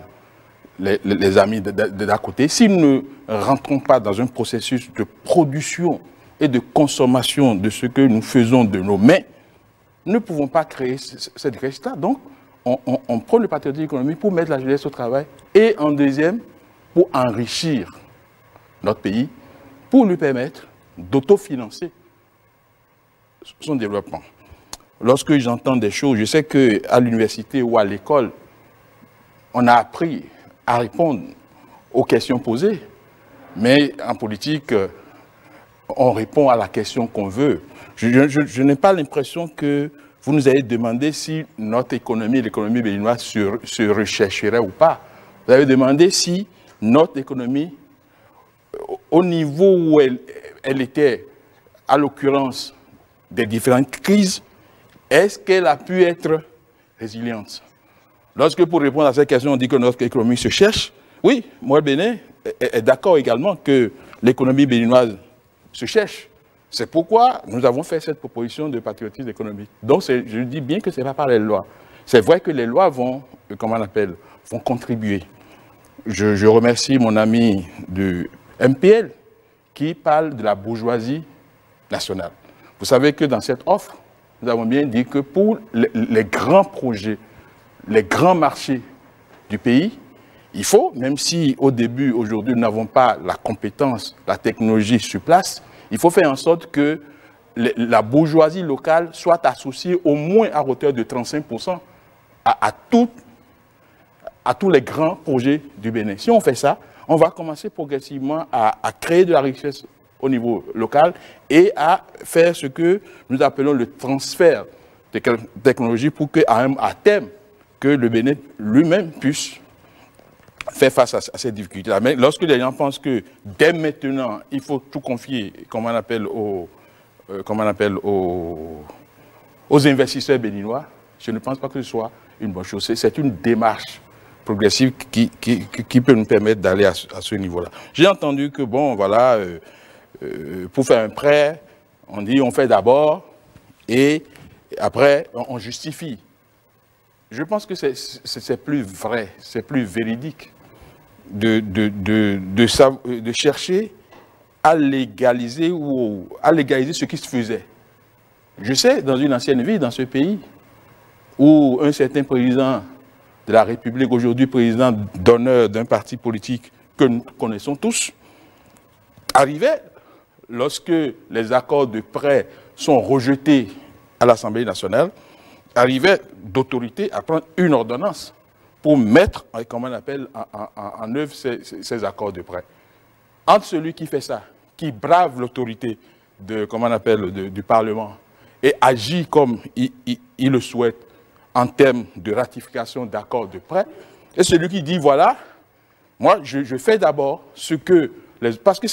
les amis d'à côté, si nous ne rentrons pas dans un processus de production et de consommation de ce que nous faisons de nos mains, nous ne pouvons pas créer cette richesse-là. Donc, on prend le patriotisme économique pour mettre la jeunesse au travail et en deuxième, pour enrichir notre pays, pour lui permettre d'autofinancer son développement. Lorsque j'entends des choses, je sais qu'à l'université ou à l'école, on a appris à répondre aux questions posées, mais en politique, on répond à la question qu'on veut. Je n'ai pas l'impression que vous nous avez demandé si notre économie, l'économie béninoise, se rechercherait ou pas. Vous avez demandé si notre économie, au niveau où elle était, à l'occurrence des différentes crises, est-ce qu'elle a pu être résiliente? Lorsque, pour répondre à cette question, on dit que notre économie se cherche, oui, moi, Bénin est d'accord également que l'économie béninoise se cherche. C'est pourquoi nous avons fait cette proposition de patriotisme économique. Donc, je dis bien que ce n'est pas par les lois. C'est vrai que les lois vont, comment on appelle, vont contribuer. Je remercie mon ami du MPL qui parle de la bourgeoisie nationale. Vous savez que dans cette offre, nous avons bien dit que pour les grands projets, les grands marchés du pays, il faut, même si au début, aujourd'hui, nous n'avons pas la compétence, la technologie sur place, il faut faire en sorte que la bourgeoisie locale soit associée au moins à hauteur de 35% à tous les grands projets du Bénin. Si on fait ça, on va commencer progressivement à créer de la richesse au niveau local et à faire ce que nous appelons le transfert de technologie pour qu'à terme, que le Bénin lui-même puisse faire face à ces difficultés-là. Mais lorsque les gens pensent que dès maintenant, il faut tout confier, comme on appelle aux investisseurs béninois, je ne pense pas que ce soit une bonne chose. C'est une démarche progressive qui peut nous permettre d'aller à ce niveau-là. J'ai entendu que, bon, voilà, pour faire un prêt, on dit on fait d'abord et après on justifie. Je pense que c'est plus vrai, c'est plus véridique de chercher à légaliser ce qui se faisait. Je sais, dans une ancienne vie, dans ce pays, où un certain président de la République, aujourd'hui président d'honneur d'un parti politique que nous connaissons tous, arrivait, lorsque les accords de prêt sont rejetés à l'Assemblée nationale, arrivait d'autorité à prendre une ordonnance pour mettre, comment on appelle, en œuvre ces accords de prêt. Entre celui qui fait ça, qui brave l'autorité du Parlement et agit comme il le souhaite en termes de ratification d'accords de prêt, et celui qui dit, voilà, moi je fais d'abord ce que... Parce que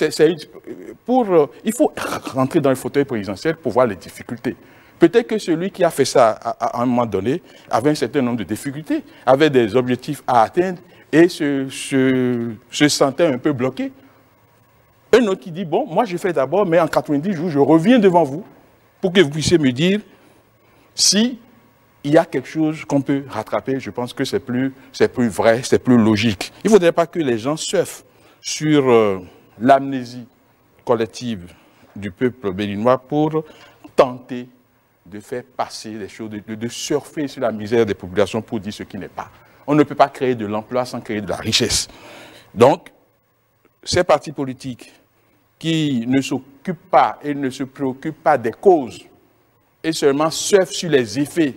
il faut rentrer dans le fauteuil présidentiel pour voir les difficultés. Peut-être que celui qui a fait ça à un moment donné avait un certain nombre de difficultés, avait des objectifs à atteindre et se sentait un peu bloqué. Un autre qui dit, bon, moi je fais d'abord, mais en 90 jours, je reviens devant vous pour que vous puissiez me dire si il y a quelque chose qu'on peut rattraper. Je pense que c'est plus vrai, c'est plus logique. Il ne faudrait pas que les gens surfent sur l'amnésie collective du peuple béninois pour tenter de faire passer les choses, de surfer sur la misère des populations pour dire ce qui n'est pas. On ne peut pas créer de l'emploi sans créer de la richesse. Donc, ces partis politiques qui ne s'occupent pas et ne se préoccupent pas des causes et seulement surfent sur les effets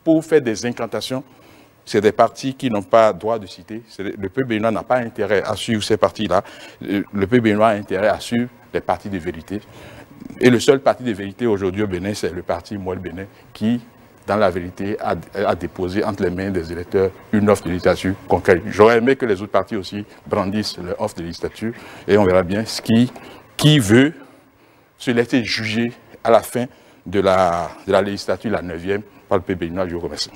pour faire des incantations, c'est des partis qui n'ont pas droit de citer. Le peuple béninois n'a pas intérêt à suivre ces partis-là. Le peuple béninois a intérêt à suivre les partis de vérité. Et le seul parti de vérité aujourd'hui au Bénin, c'est le parti Moi le Bénin, qui, dans la vérité, a déposé entre les mains des électeurs une offre de législature concrète. J'aurais aimé que les autres partis aussi brandissent leur offre de législature et on verra bien ce qui veut se laisser juger à la fin de la législature, la 9e, par le peuple béninois. Je vous remercie.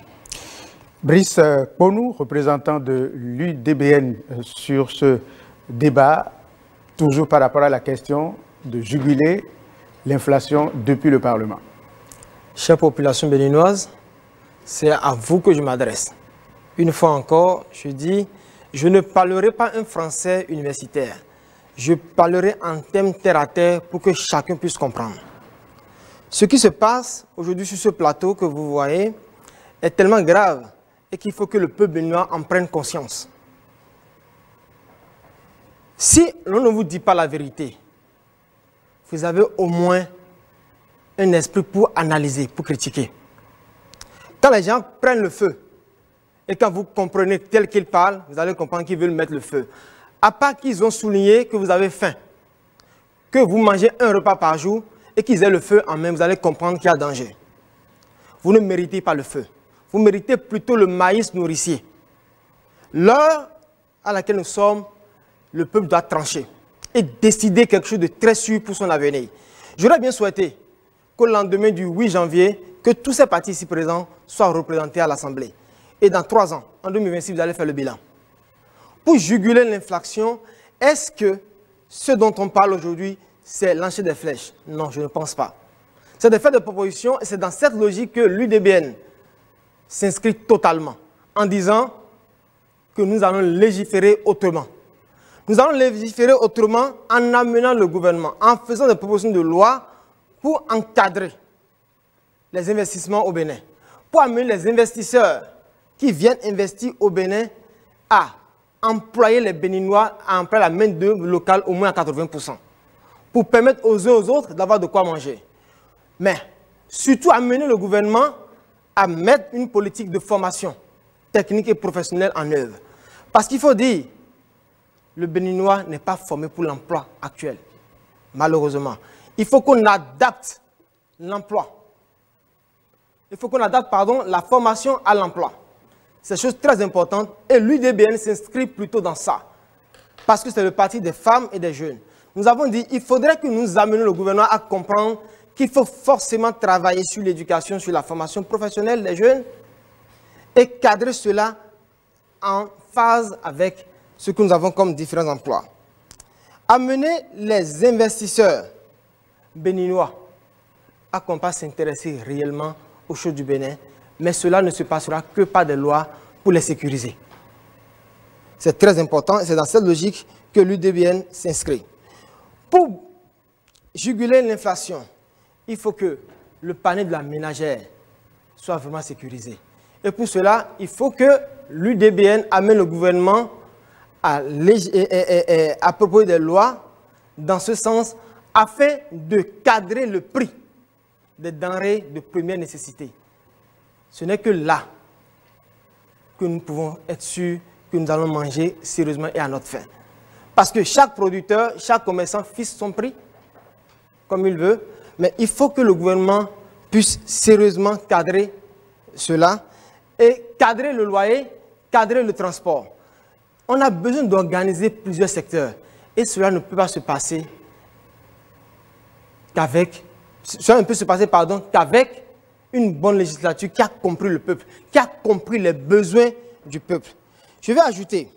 Brice Kponou, représentant de l'UDBN sur ce débat, toujours par rapport à la question de juguler l'inflation depuis le Parlement. Chère population béninoise, c'est à vous que je m'adresse. Une fois encore, je dis, je ne parlerai pas un français universitaire. Je parlerai en termes terre à terre pour que chacun puisse comprendre. Ce qui se passe aujourd'hui sur ce plateau que vous voyez est tellement grave et qu'il faut que le peuple béninois en prenne conscience. Si l'on ne vous dit pas la vérité, vous avez au moins un esprit pour analyser, pour critiquer. Quand les gens prennent le feu, et quand vous comprenez tel qu'ils parlent, vous allez comprendre qu'ils veulent mettre le feu. À part qu'ils ont souligné que vous avez faim, que vous mangez un repas par jour et qu'ils aient le feu en main, vous allez comprendre qu'il y a danger. Vous ne méritez pas le feu. Vous méritez plutôt le maïs nourricier. L'heure à laquelle nous sommes, le peuple doit trancher et décider quelque chose de très sûr pour son avenir. J'aurais bien souhaité qu'au lendemain du 8 janvier, que tous ces partis ici présents soient représentés à l'Assemblée. Et dans 3 ans, en 2026, vous allez faire le bilan. Pour juguler l'inflation, est-ce que ce dont on parle aujourd'hui, c'est lancer des flèches? Non, je ne pense pas. C'est de faire des propositions et c'est dans cette logique que l'UDBN s'inscrit totalement en disant que nous allons légiférer autrement. Nous allons légiférer autrement en amenant le gouvernement, en faisant des propositions de loi pour encadrer les investissements au Bénin, pour amener les investisseurs qui viennent investir au Bénin à employer les Béninois, à employer la main-d'œuvre locale au moins à 80%, pour permettre aux uns aux autres d'avoir de quoi manger. Mais surtout amener le gouvernement à mettre une politique de formation technique et professionnelle en œuvre. Parce qu'il faut dire, le Béninois n'est pas formé pour l'emploi actuel, malheureusement. Il faut qu'on adapte l'emploi. Il faut qu'on adapte, la formation à l'emploi. C'est une chose très importante et l'UDBN s'inscrit plutôt dans ça. Parce que c'est le parti des femmes et des jeunes. Nous avons dit qu'il faudrait que nous amenions le gouvernement à comprendre qu'il faut forcément travailler sur l'éducation, sur la formation professionnelle des jeunes et cadrer cela en phase avec ce que nous avons comme différents emplois. Amener les investisseurs béninois à qu'on pas s'intéresser réellement aux choses du Bénin, mais cela ne se passera que par des lois pour les sécuriser. C'est très important et c'est dans cette logique que l'UDBN s'inscrit. Pour juguler l'inflation, il faut que le panier de la ménagère soit vraiment sécurisé. Et pour cela, il faut que l'UDBN amène le gouvernement à proposer des lois dans ce sens afin de cadrer le prix des denrées de première nécessité. Ce n'est que là que nous pouvons être sûrs que nous allons manger sérieusement et à notre faim. Parce que chaque producteur, chaque commerçant fixe son prix comme il veut, mais il faut que le gouvernement puisse sérieusement cadrer cela et cadrer le loyer, cadrer le transport. On a besoin d'organiser plusieurs secteurs et cela ne peut pas se passer qu'avec une bonne législature qui a compris le peuple, qui a compris les besoins du peuple. Je vais ajouter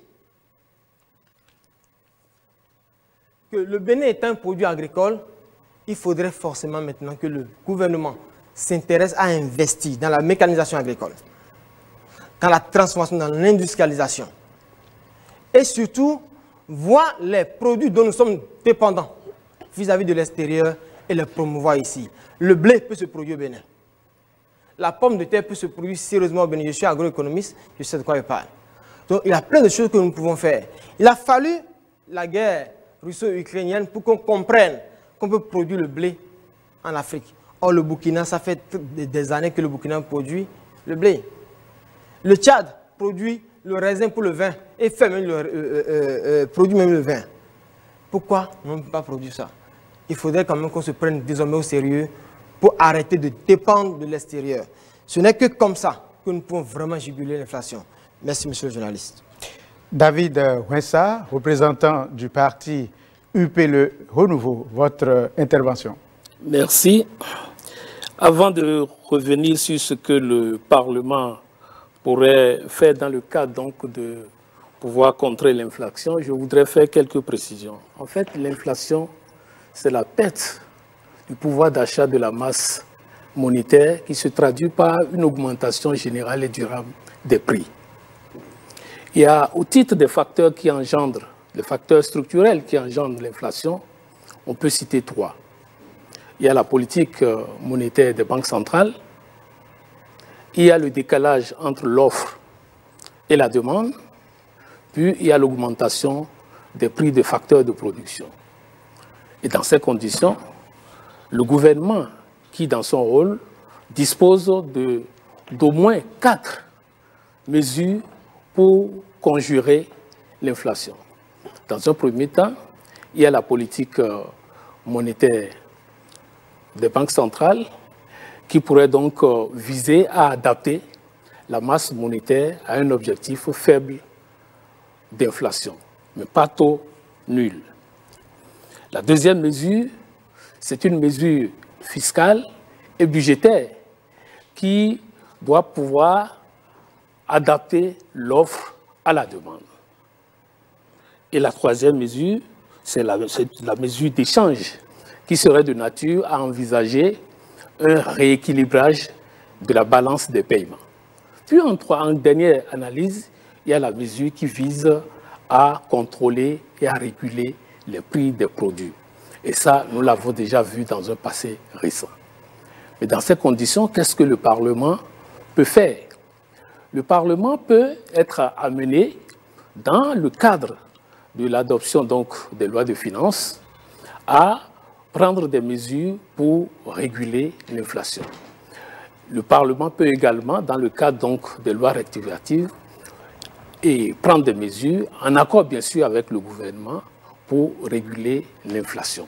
que le Bénin est un produit agricole, il faudrait forcément maintenant que le gouvernement s'intéresse à investir dans la mécanisation agricole, dans la transformation, dans l'industrialisation. Et surtout, voir les produits dont nous sommes dépendants vis-à-vis de l'extérieur et les promouvoir ici. Le blé peut se produire au Bénin. La pomme de terre peut se produire sérieusement au Bénin. Je suis agroéconomiste, je sais de quoi je parle. Donc, il y a plein de choses que nous pouvons faire. Il a fallu la guerre russo-ukrainienne pour qu'on comprenne qu'on peut produire le blé en Afrique. Or, le Burkina, ça fait des années que le Burkina produit le blé. Le Tchad produit le raisin pour le vin et fait même produit même le vin. Pourquoi on ne peut pas produire ça? Il faudrait quand même qu'on se prenne désormais au sérieux pour arrêter de dépendre de l'extérieur. Ce n'est que comme ça que nous pouvons vraiment juguler l'inflation. Merci, monsieur le journaliste. David Ouensa, représentant du parti UPL Renouveau, votre intervention. Merci. Avant de revenir sur ce que le Parlement pourrait faire dans le cadre donc de pouvoir contrer l'inflation, je voudrais faire quelques précisions. En fait, l'inflation, c'est la perte du pouvoir d'achat de la masse monétaire qui se traduit par une augmentation générale et durable des prix. Il y a, au titre des facteurs qui engendrent, les facteurs structurels qui engendrent l'inflation, on peut citer 3. Il y a la politique monétaire des banques centrales, il y a le décalage entre l'offre et la demande, puis il y a l'augmentation des prix des facteurs de production. Et dans ces conditions, le gouvernement, qui dans son rôle, dispose d'au moins 4 mesures pour conjurer l'inflation. Dans un premier temps, il y a la politique monétaire des banques centrales qui pourrait donc viser à adapter la masse monétaire à un objectif faible d'inflation, mais pas taux nul. La deuxième mesure, c'est une mesure fiscale et budgétaire qui doit pouvoir adapter l'offre à la demande. Et la troisième mesure, c'est la mesure d'échange qui serait de nature à envisager un rééquilibrage de la balance des paiements. Puis en dernière analyse, il y a la mesure qui vise à contrôler et à réguler les prix des produits. Et ça, nous l'avons déjà vu dans un passé récent. Mais dans ces conditions, qu'est-ce que le Parlement peut faire? Le Parlement peut être amené, dans le cadre de l'adoption des lois de finances, à prendre des mesures pour réguler l'inflation. Le Parlement peut également, dans le cadre des lois rectificatives, et prendre des mesures, en accord bien sûr avec le gouvernement, pour réguler l'inflation.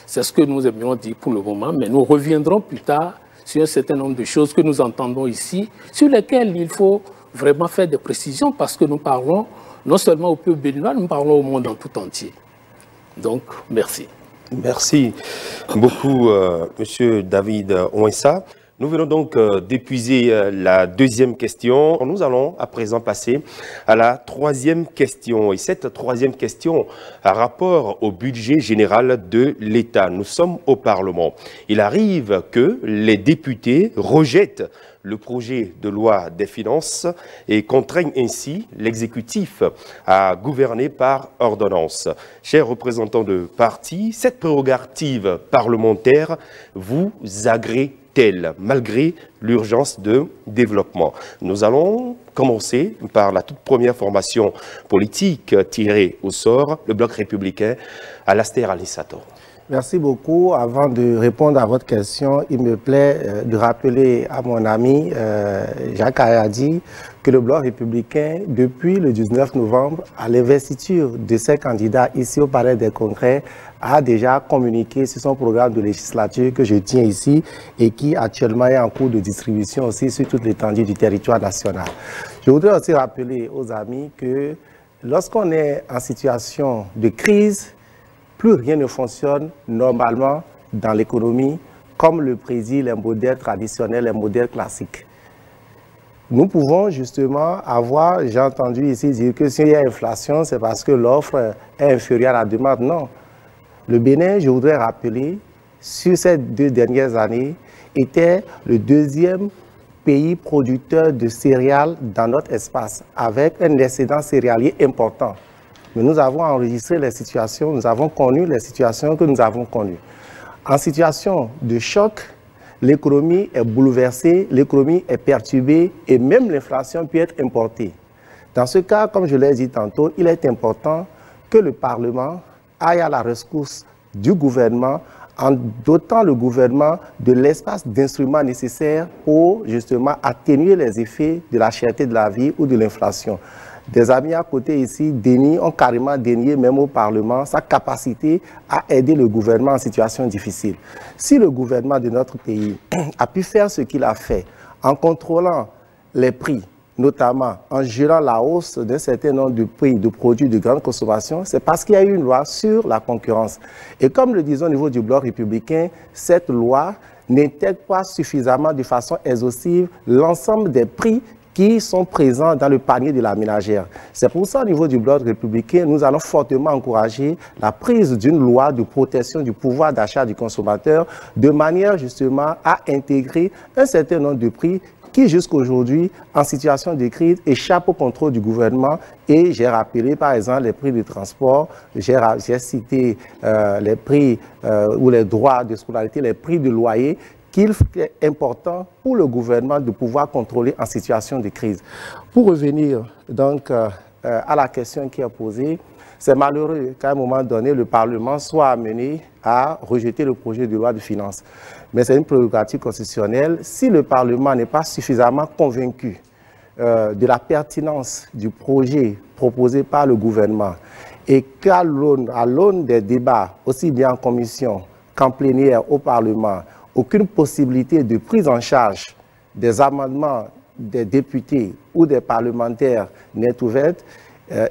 C'est ce que nous aimerions dire pour le moment, mais nous reviendrons plus tard sur un certain nombre de choses que nous entendons ici, sur lesquelles il faut vraiment faire des précisions, parce que nous parlons non seulement au peuple béninois, nous parlons au monde en tout entier. Donc, merci. Merci beaucoup, Monsieur David Ouensa. Nous venons donc d'épuiser la deuxième question. Nous allons à présent passer à la troisième question. Et cette troisième question a rapport au budget général de l'État. Nous sommes au Parlement. Il arrive que les députés rejettent le projet de loi des finances et contraignent ainsi l'exécutif à gouverner par ordonnance. Chers représentants de partis, cette prérogative parlementaire vous agrée-t-elle malgré l'urgence de développement? Nous allons commencer par la toute première formation politique tirée au sort, le Bloc républicain, Alastair Alisato. Merci beaucoup. Avant de répondre à votre question, il me plaît de rappeler à mon ami Jacques Ayadi que le Bloc républicain, depuis le 19 novembre, à l'investiture de ses candidats ici au Palais des Congrès, a déjà communiqué sur son programme de législature que je tiens ici et qui actuellement est en cours de distribution aussi sur toute l'étendue du territoire national. Je voudrais aussi rappeler aux amis que lorsqu'on est en situation de crise, plus rien ne fonctionne normalement dans l'économie comme le prédit les modèles traditionnels, les modèles classiques. Nous pouvons justement avoir, j'ai entendu ici dire que s'il y a inflation, c'est parce que l'offre est inférieure à la demande. Non. Le Bénin, je voudrais rappeler, sur ces 2 dernières années, était le 2e pays producteur de céréales dans notre espace, avec un excédent céréalier important. Mais nous avons enregistré les situations, nous avons connu les situations que nous avons connues. En situation de choc, l'économie est bouleversée, l'économie est perturbée et même l'inflation peut être importée. Dans ce cas, comme je l'ai dit tantôt, il est important que le Parlement aille à la rescousse du gouvernement en dotant le gouvernement de l'espace d'instruments nécessaires pour justement atténuer les effets de la cherté de la vie ou de l'inflation. Des amis à côté ici ont carrément dénié même au Parlement sa capacité à aider le gouvernement en situation difficile. Si le gouvernement de notre pays a pu faire ce qu'il a fait en contrôlant les prix, notamment en gérant la hausse d'un certain nombre de prix de produits de grande consommation, c'est parce qu'il y a eu une loi sur la concurrence. Et comme le disons au niveau du Bloc républicain, cette loi n'intègre pas suffisamment de façon exhaustive l'ensemble des prix qui sont présents dans le panier de la ménagère. C'est pour ça, au niveau du Bloc républicain, nous allons fortement encourager la prise d'une loi de protection du pouvoir d'achat du consommateur de manière justement à intégrer un certain nombre de prix qui jusqu'aujourd'hui, en situation de crise, échappent au contrôle du gouvernement. Et j'ai rappelé par exemple les prix du transport, j'ai cité les prix ou les droits de scolarité, les prix de loyer, qu'il est important pour le gouvernement de pouvoir contrôler en situation de crise. Pour revenir donc à la question qui est posée, c'est malheureux qu'à un moment donné, le Parlement soit amené à rejeter le projet de loi de finances. Mais c'est une prérogative constitutionnelle. Si le Parlement n'est pas suffisamment convaincu de la pertinence du projet proposé par le gouvernement et qu'à l'aune des débats, aussi bien en commission qu'en plénière au Parlement, aucune possibilité de prise en charge des amendements des députés ou des parlementaires n'est ouverte,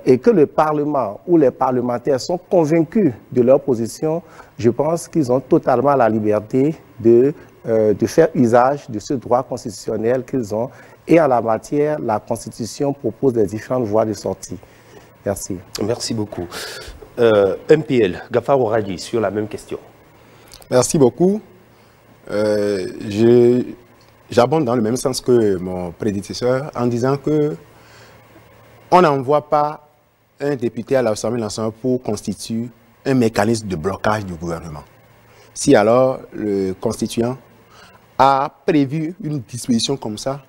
et que le Parlement ou les parlementaires sont convaincus de leur position, je pense qu'ils ont totalement la liberté de faire usage de ce droit constitutionnel qu'ils ont. Et en la matière, la Constitution propose les différentes voies de sortie. Merci. Merci beaucoup. MPL, Gafar Oradi, sur la même question. Merci beaucoup. J'abonde dans le même sens que mon prédécesseur en disant que on n'envoie pas un député à l'Assemblée nationale pour constituer un mécanisme de blocage du gouvernement. Si alors le constituant a prévu une disposition comme ça,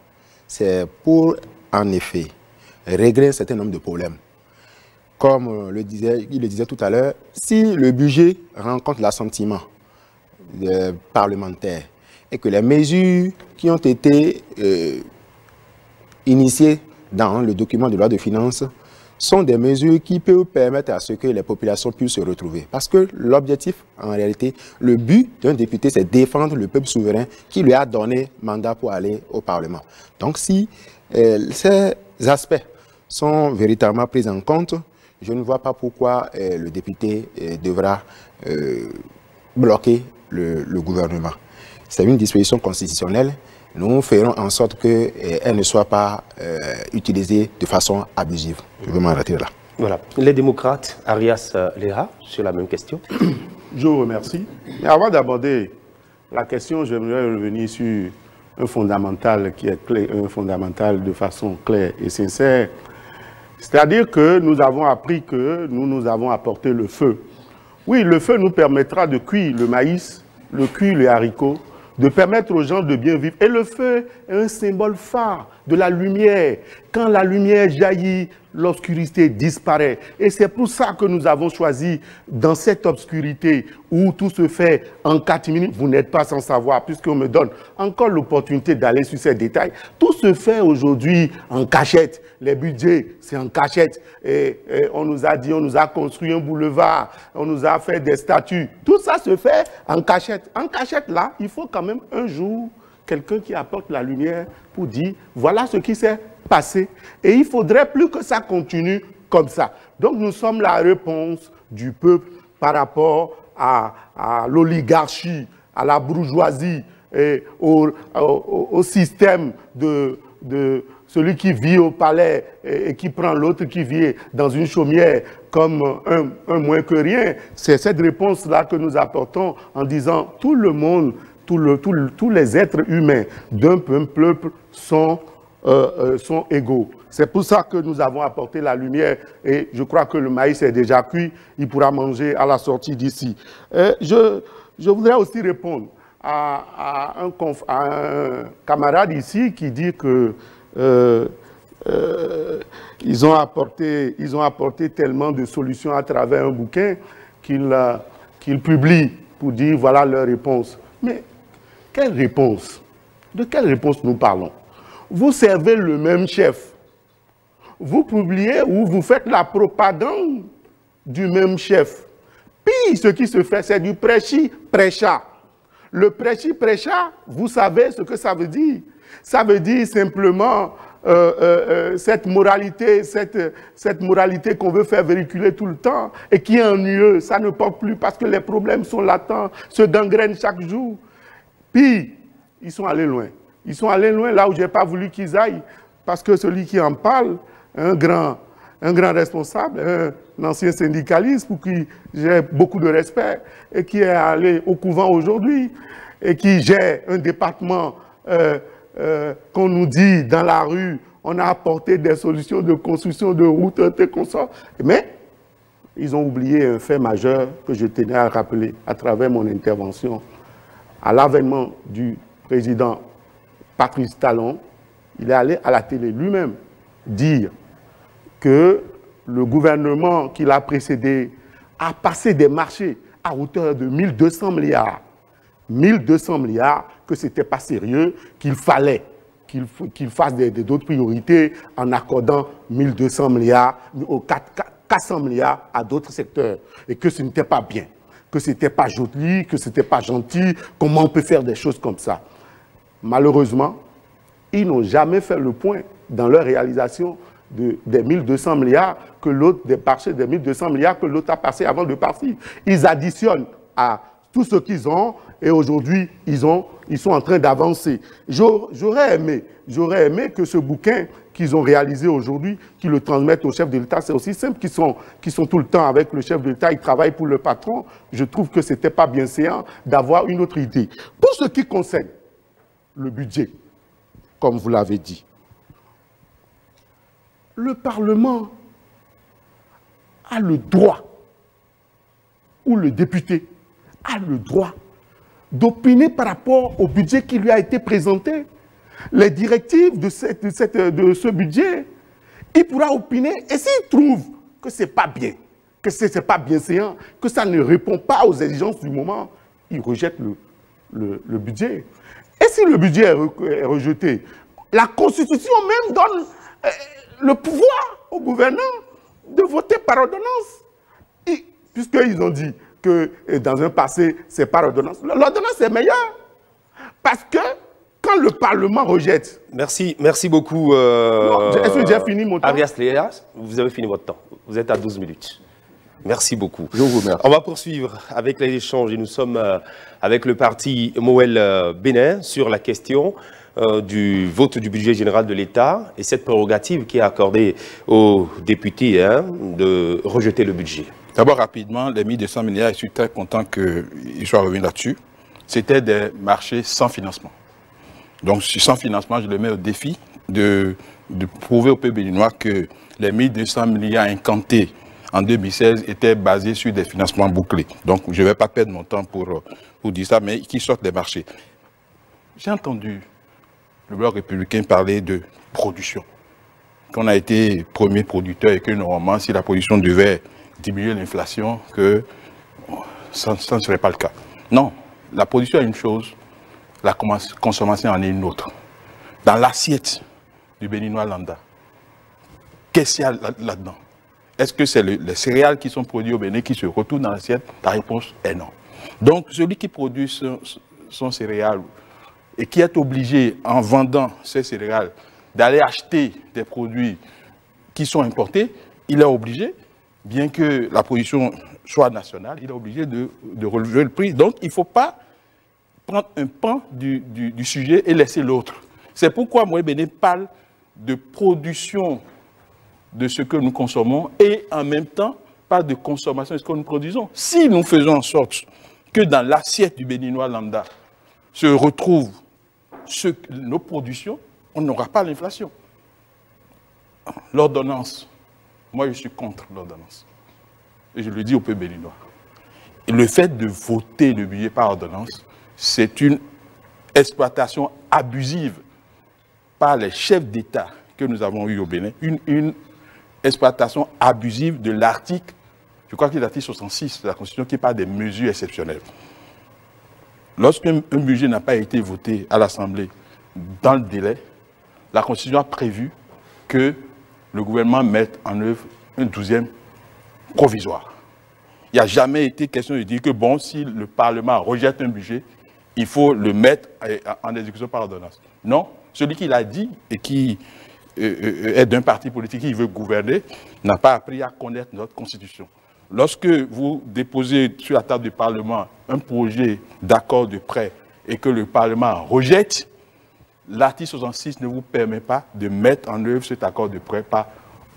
c'est pour, en effet, régler un certain nombre de problèmes. Comme il le disait tout à l'heure, si le budget rencontre l'assentiment des parlementaires et que les mesures qui ont été initiées dans le document de loi de finances sont des mesures qui peuvent permettre à ce que les populations puissent se retrouver. Parce que l'objectif, en réalité, le but d'un député, c'est défendre le peuple souverain qui lui a donné mandat pour aller au Parlement. Donc si ces aspects sont véritablement pris en compte, je ne vois pas pourquoi le député devra bloquer le gouvernement. C'est une disposition constitutionnelle. Nous ferons en sorte qu'elle ne soit pas utilisée de façon abusive. Je vais m'arrêter là. Voilà. Les démocrates, Arias Leha, sur la même question. Je vous remercie. Mais avant d'aborder la question, j'aimerais revenir sur un fondamental qui est clair, un fondamental de façon claire et sincère. C'est-à-dire que nous avons appris que nous avons apporté le feu. Oui, le feu nous permettra de cuire le maïs, de cuire les haricots, de permettre aux gens de bien vivre. Et le feu est un symbole phare de la lumière. Quand la lumière jaillit, l'obscurité disparaît. Et c'est pour ça que nous avons choisi, dans cette obscurité où tout se fait en 4 minutes, vous n'êtes pas sans savoir, puisqu'on me donne encore l'opportunité d'aller sur ces détails. Tout se fait aujourd'hui en cachette. Les budgets, c'est en cachette. Et on nous a dit, on nous a construit un boulevard, on nous a fait des statues. Tout ça se fait en cachette. En cachette, là, il faut quand même un jour quelqu'un qui apporte la lumière pour dire, voilà ce qui s'est passé. Et il ne faudrait plus que ça continue comme ça. Donc nous sommes la réponse du peuple par rapport à l'oligarchie, à la bourgeoisie et au système de celui qui vit au palais et qui prend l'autre qui vit dans une chaumière comme un moins que rien. C'est cette réponse-là que nous apportons en disant tout le monde, tous les êtres humains d'un peuple sont égaux. C'est pour ça que nous avons apporté la lumière et je crois que le maïs est déjà cuit, il pourra manger à la sortie d'ici. Je voudrais aussi répondre à un camarade ici qui dit que ils ont apporté tellement de solutions à travers un bouquin qu'ils publient pour dire voilà leur réponse. Mais quelle réponse? De quelle réponse nous parlons? Vous servez le même chef. Vous publiez ou vous faites la propagande du même chef. Puis ce qui se fait, c'est du prêchi-prêcha. Le prêchi-prêcha, vous savez ce que ça veut dire. Ça veut dire simplement cette moralité qu'on veut faire véhiculer tout le temps et qui est ennuyeuse. Ça ne porte plus parce que les problèmes sont latents, se gangrènent chaque jour. Puis, ils sont allés loin. Ils sont allés loin là où je n'ai pas voulu qu'ils aillent parce que celui qui en parle, un grand responsable, un ancien syndicaliste pour qui j'ai beaucoup de respect et qui est allé au couvent aujourd'hui et qui gère un département qu'on nous dit dans la rue, on a apporté des solutions de construction de routes, mais ils ont oublié un fait majeur que je tenais à rappeler à travers mon intervention. À l'avènement du président Patrice Talon, il est allé à la télé lui-même dire que le gouvernement qui l'a précédé a passé des marchés à hauteur de 1200 milliards. 1200 milliards, que ce n'était pas sérieux, qu'il fallait qu'il fasse d'autres priorités en accordant 1200 milliards ou 400 milliards à d'autres secteurs. Et que ce n'était pas bien, que ce n'était pas joli, que ce n'était pas gentil, comment on peut faire des choses comme ça. Malheureusement, ils n'ont jamais fait le point dans leur réalisation des 1200 milliards que l'autre, des marchés des 1200 milliards que l'autre a passé avant de partir. Ils additionnent à tout ce qu'ils ont et aujourd'hui, ils sont en train d'avancer. J'aurais aimé que ce bouquin qu'ils ont réalisé aujourd'hui, qu'ils le transmettent au chef de l'État, c'est aussi simple, qu'ils sont tout le temps avec le chef de l'État, ils travaillent pour le patron. Je trouve que ce n'était pas bien séant d'avoir une autre idée. Pour ce qui concerne le budget, comme vous l'avez dit, le Parlement a le droit, ou le député a le droit d'opiner par rapport au budget qui lui a été présenté. Les directives de ce budget, il pourra opiner et s'il trouve que ce n'est pas bien, que ce n'est pas bien séant, que ça ne répond pas aux exigences du moment, il rejette le budget. Et si le budget est rejeté, la Constitution même donne le pouvoir au gouverneur de voter par ordonnance. Puisqu'ils ont dit que dans un passé, c'est par ordonnance. L'ordonnance est meilleure. Parce que quand le Parlement rejette... Merci beaucoup. Est-ce que j'ai fini mon temps? Arias Léas, vous avez fini votre temps. Vous êtes à 12 minutes. Merci beaucoup. Je vous remercie. On va poursuivre avec les échanges et nous sommes avec le parti Moël Bénin sur la question du vote du budget général de l'État et cette prérogative qui est accordée aux députés de rejeter le budget. D'abord, rapidement, les 1200 milliards, je suis très content qu'ils soient revenus là-dessus. C'était des marchés sans financement. Donc, sans financement, je le mets au défi de prouver au peuple béninois que les 1200 milliards incantés en 2016 étaient basés sur des financements bouclés. Donc, je ne vais pas perdre mon temps pour dire ça, mais qui sortent des marchés. J'ai entendu le Bloc républicain parler de production. Qu'on a été premier producteur et que normalement, si la production devait diminuer l'inflation, que ça ne serait pas le cas. Non, la production est une chose, la consommation en est une autre. Dans l'assiette du Béninois lambda, qu'est-ce qu'il y a là-dedans? Est-ce que c'est les céréales qui sont produits au Bénin qui se retrouvent dans l'assiette? La réponse est non. Donc, celui qui produit son céréale et qui est obligé, en vendant ses céréales, d'aller acheter des produits qui sont importés, il est obligé, bien que la production soit nationale, il est obligé de relever le prix. Donc, il ne faut pas prendre un pan du sujet et laisser l'autre. C'est pourquoi moi, Bénin parle de production de ce que nous consommons et en même temps, pas de consommation de ce que nous produisons. Si nous faisons en sorte que dans l'assiette du Béninois lambda se retrouvent nos productions, on n'aura pas l'inflation. L'ordonnance, moi je suis contre l'ordonnance. Et je le dis au peuple béninois. Et le fait de voter le budget par ordonnance, c'est une exploitation abusive par les chefs d'État que nous avons eu au Bénin, une exploitation abusive de l'article, je crois que c'est l'article 66 de la Constitution qui parle des mesures exceptionnelles. Lorsqu'un budget n'a pas été voté à l'Assemblée dans le délai, la Constitution a prévu que le gouvernement mette en œuvre un 12e provisoire. Il n'y a jamais été question de dire que bon, si le Parlement rejette un budget, il faut le mettre en exécution par ordonnance. Non, celui qui l'a dit et qui est d'un parti politique qui veut gouverner n'a pas appris à connaître notre Constitution. Lorsque vous déposez sur la table du Parlement un projet d'accord de prêt et que le Parlement rejette, l'article 66 ne vous permet pas de mettre en œuvre cet accord de prêt par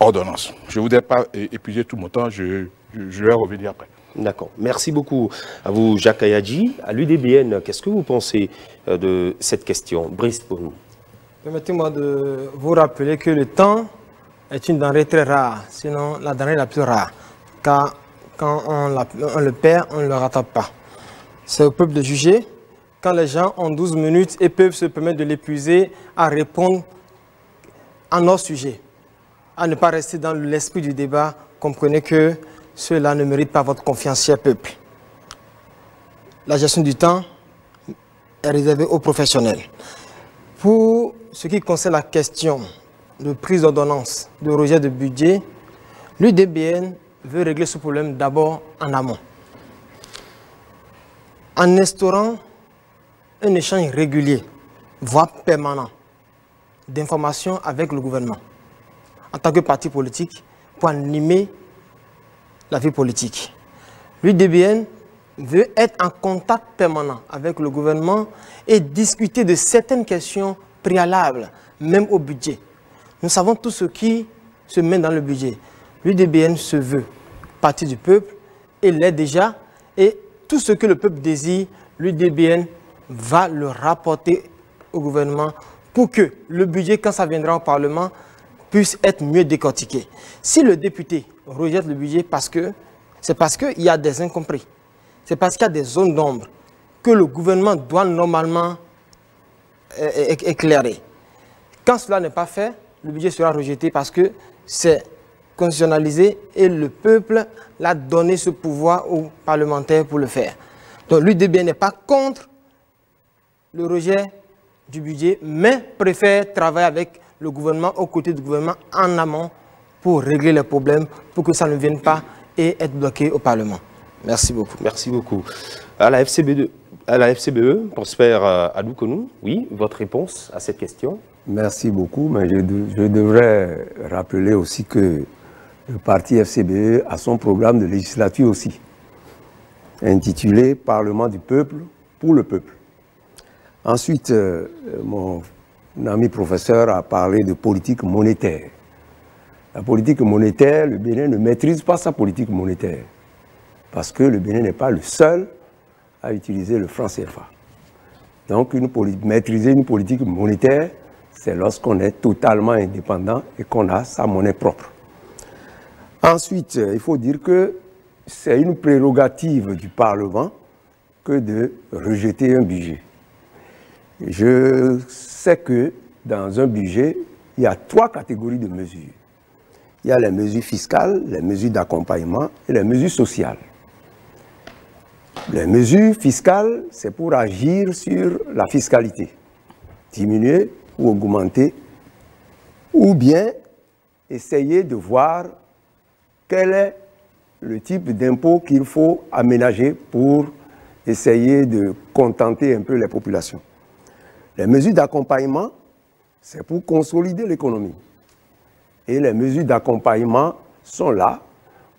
ordonnance. Je ne voudrais pas épuiser tout mon temps, je vais revenir après. D'accord. Merci beaucoup à vous, Jacques Ayadji. À l'UDBN, qu'est-ce que vous pensez de cette question? Brice, pour nous. Permettez-moi de vous rappeler que le temps est une denrée très rare, sinon la denrée la plus rare. Car quand on le perd, on ne le rattrape pas. C'est au peuple de juger. Quand les gens ont 12 minutes et peuvent se permettre de l'épuiser à répondre à nos sujets, à ne pas rester dans l'esprit du débat, comprenez que cela ne mérite pas votre confiance, cher peuple. La gestion du temps est réservée aux professionnels. Pour ce qui concerne la question de prise d'ordonnance, de rejet de budget, l'UDBN veut régler ce problème d'abord en amont, en instaurant un échange régulier, voire permanent, d'informations avec le gouvernement, en tant que parti politique, pour animer la vie politique. L'UDBN veut être en contact permanent avec le gouvernement et discuter de certaines questions préalables, même au budget. Nous savons tout ce qui se met dans le budget. L'UDBN se veut partie du peuple et l'est déjà. Et tout ce que le peuple désire, l'UDBN va le rapporter au gouvernement pour que le budget, quand ça viendra au Parlement, puisse être mieux décortiqué. Si le député rejette le budget c'est parce qu'il y a des incompris, c'est parce qu'il y a des zones d'ombre que le gouvernement doit normalement éclairer. Quand cela n'est pas fait, le budget sera rejeté parce que c'est constitutionnalisé et le peuple l'a donné ce pouvoir aux parlementaires pour le faire. Donc l'UDBN n'est pas contre le rejet du budget, mais préfère travailler avec le gouvernement, aux côtés du gouvernement, en amont, pour régler les problèmes, pour que ça ne vienne pas et être bloqué au Parlement. Merci beaucoup. Merci beaucoup. À la FCBE, Prosper Adoukonou, oui, votre réponse à cette question? Merci beaucoup, mais je devrais rappeler aussi que le parti FCBE a son programme de législature aussi, intitulé « Parlement du peuple pour le peuple ». Ensuite, mon ami professeur a parlé de politique monétaire. La politique monétaire, le Bénin ne maîtrise pas sa politique monétaire, parce que le Bénin n'est pas le seul à utiliser le franc CFA. Donc, maîtriser une politique monétaire, c'est lorsqu'on est totalement indépendant et qu'on a sa monnaie propre. Ensuite, il faut dire que c'est une prérogative du Parlement que de rejeter un budget. Je sais que dans un budget, il y a 3 catégories de mesures. Il y a les mesures fiscales, les mesures d'accompagnement et les mesures sociales. Les mesures fiscales, c'est pour agir sur la fiscalité, diminuer ou augmenter, ou bien essayer de voir quel est le type d'impôt qu'il faut aménager pour essayer de contenter un peu les populations. Les mesures d'accompagnement, c'est pour consolider l'économie. Et les mesures d'accompagnement sont là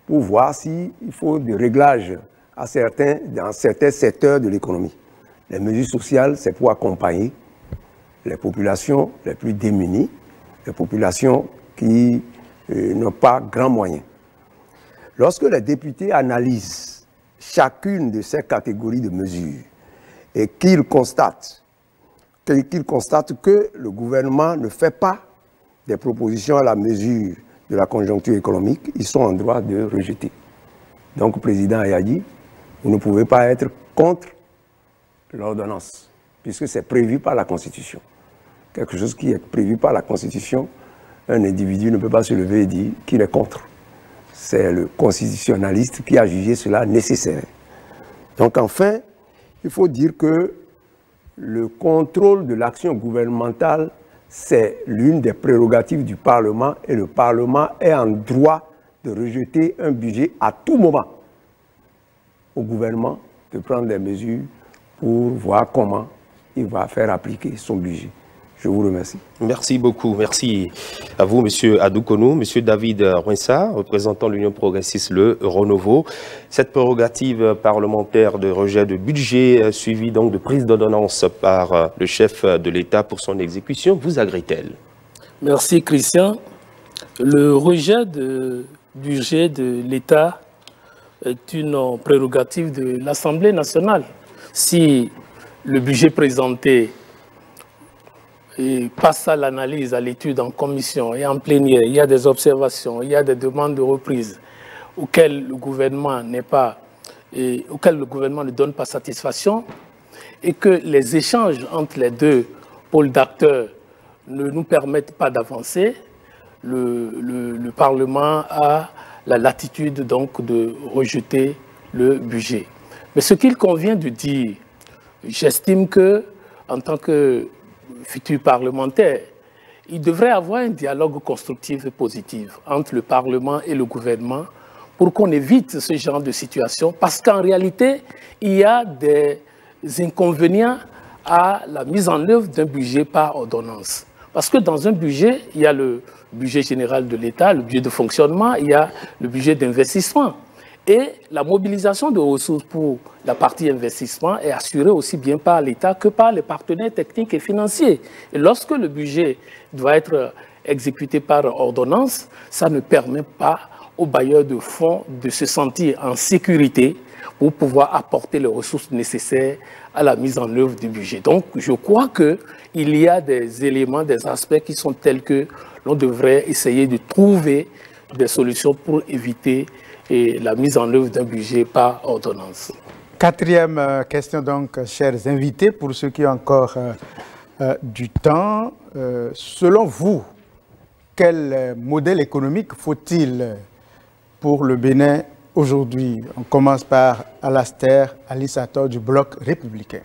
pour voir s'il faut des réglages dans certains secteurs de l'économie. Les mesures sociales, c'est pour accompagner les populations les plus démunies, les populations qui n'ont pas grands moyens. Lorsque les députés analysent chacune de ces catégories de mesures et qu'ils constatent que le gouvernement ne fait pas des propositions à la mesure de la conjoncture économique, ils sont en droit de rejeter. Donc, le président a dit, vous ne pouvez pas être contre l'ordonnance, puisque c'est prévu par la Constitution. Quelque chose qui est prévu par la Constitution, un individu ne peut pas se lever et dire qu'il est contre. C'est le constitutionnaliste qui a jugé cela nécessaire. Donc, enfin, il faut dire que le contrôle de l'action gouvernementale, c'est l'une des prérogatives du Parlement et le Parlement est en droit de rejeter un budget à tout moment au gouvernement de prendre des mesures pour voir comment il va faire appliquer son budget. Je vous remercie. Merci beaucoup. Merci à vous, M. Adoukonou. M. David Rouinsa, représentant l'Union progressiste, le Renouveau. Cette prérogative parlementaire de rejet de budget, suivie donc de prise d'ordonnance par le chef de l'État pour son exécution, vous agrée-t-elle? Merci, Christian. Le rejet de budget de l'État est une prérogative de l'Assemblée nationale. Si le budget présenté passe à l'analyse, à l'étude en commission et en plénière, il y a des observations, il y a des demandes de reprise auxquelles le gouvernement ne donne pas satisfaction, et que les échanges entre les deux pôles d'acteurs ne nous permettent pas d'avancer, le Parlement a la latitude donc de rejeter le budget. Mais ce qu'il convient de dire, j'estime que, en tant que futur parlementaire, il devrait y avoir un dialogue constructif et positif entre le Parlement et le gouvernement pour qu'on évite ce genre de situation, parce qu'en réalité, il y a des inconvénients à la mise en œuvre d'un budget par ordonnance. Parce que dans un budget, il y a le budget général de l'État, le budget de fonctionnement, il y a le budget d'investissement. Et la mobilisation de ressources pour la partie investissement est assurée aussi bien par l'État que par les partenaires techniques et financiers. Et lorsque le budget doit être exécuté par ordonnance, ça ne permet pas aux bailleurs de fonds de se sentir en sécurité pour pouvoir apporter les ressources nécessaires à la mise en œuvre du budget. Donc, je crois qu'il y a des éléments, des aspects qui sont tels que l'on devrait essayer de trouver des solutions pour éviter la mise en œuvre d'un budget par ordonnance. Quatrième question donc, chers invités, pour ceux qui ont encore du temps. Selon vous, quel modèle économique faut-il pour le Bénin aujourd'hui? On commence par Alastair Alissator du Bloc républicain.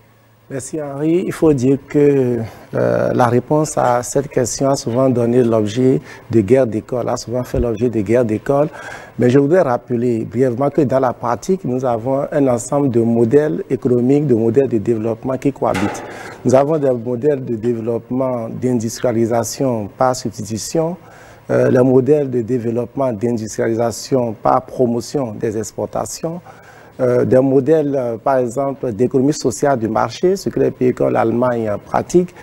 Merci Henri. Il faut dire que la réponse à cette question a souvent donné l'objet de guerres d'école, a souvent fait l'objet de guerres d'école. Mais je voudrais rappeler brièvement que dans la pratique, nous avons un ensemble de modèles économiques, de modèles de développement qui cohabitent. Nous avons des modèles de développement d'industrialisation par substitution, le modèle de développement d'industrialisation par promotion des exportations, des modèles, par exemple, d'économie sociale du marché, ce que les pays comme l'Allemagne pratiquent,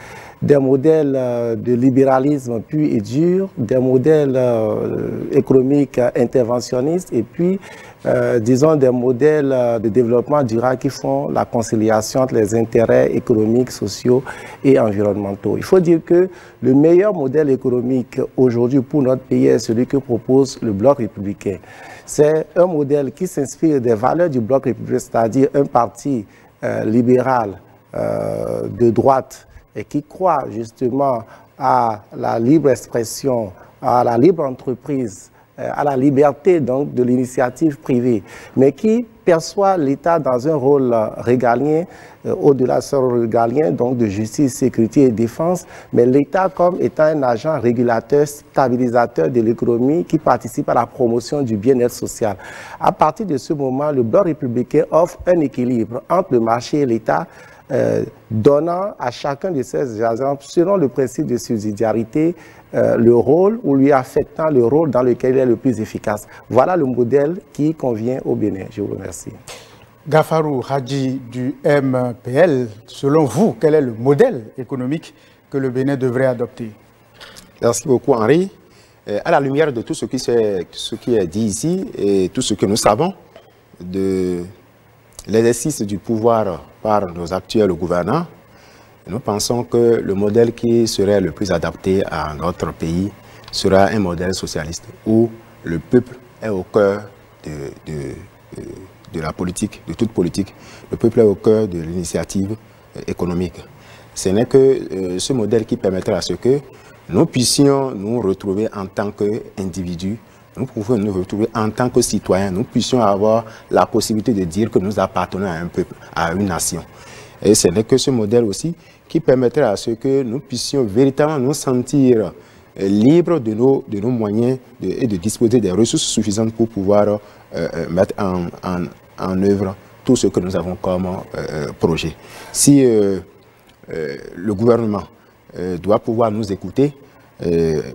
des modèles de libéralisme pur et dur, des modèles économiques interventionnistes et puis, disons, des modèles de développement durable qui font la conciliation entre les intérêts économiques, sociaux et environnementaux. Il faut dire que le meilleur modèle économique aujourd'hui pour notre pays est celui que propose le Bloc républicain. C'est un modèle qui s'inspire des valeurs du Bloc républicain, c'est-à-dire un parti libéral de droite et qui croit justement à la libre expression, à la libre entreprise, à la liberté donc de l'initiative privée, mais qui perçoit l'État dans un rôle régalien, au-delà de ce rôle régalien, donc de justice, sécurité et défense, mais l'État comme étant un agent régulateur, stabilisateur de l'économie qui participe à la promotion du bien-être social. À partir de ce moment, le Bloc républicain offre un équilibre entre le marché et l'État, donnant à chacun de ces agents, selon le principe de subsidiarité, le rôle ou lui affectant le rôle dans lequel il est le plus efficace. Voilà le modèle qui convient au Bénin. Je vous remercie. Gafarou Hadji du MPL, selon vous, quel est le modèle économique que le Bénin devrait adopter? Merci beaucoup Henri. À la lumière de tout ce qui est dit ici et tout ce que nous savons de l'exercice du pouvoir par nos actuels gouvernants, nous pensons que le modèle qui serait le plus adapté à notre pays sera un modèle socialiste où le peuple est au cœur de la politique, de toute politique. Le peuple est au cœur de l'initiative économique. Ce n'est que ce modèle qui permettra à ce que nous puissions nous retrouver en tant qu'individus, nous pouvons nous retrouver en tant que citoyens, nous puissions avoir la possibilité de dire que nous appartenons à un peuple, à une nation. Et ce n'est que ce modèle aussi qui permettrait à ce que nous puissions véritablement nous sentir libres de nos moyens et de disposer des ressources suffisantes pour pouvoir mettre en œuvre tout ce que nous avons comme projet. Si le gouvernement doit pouvoir nous écouter,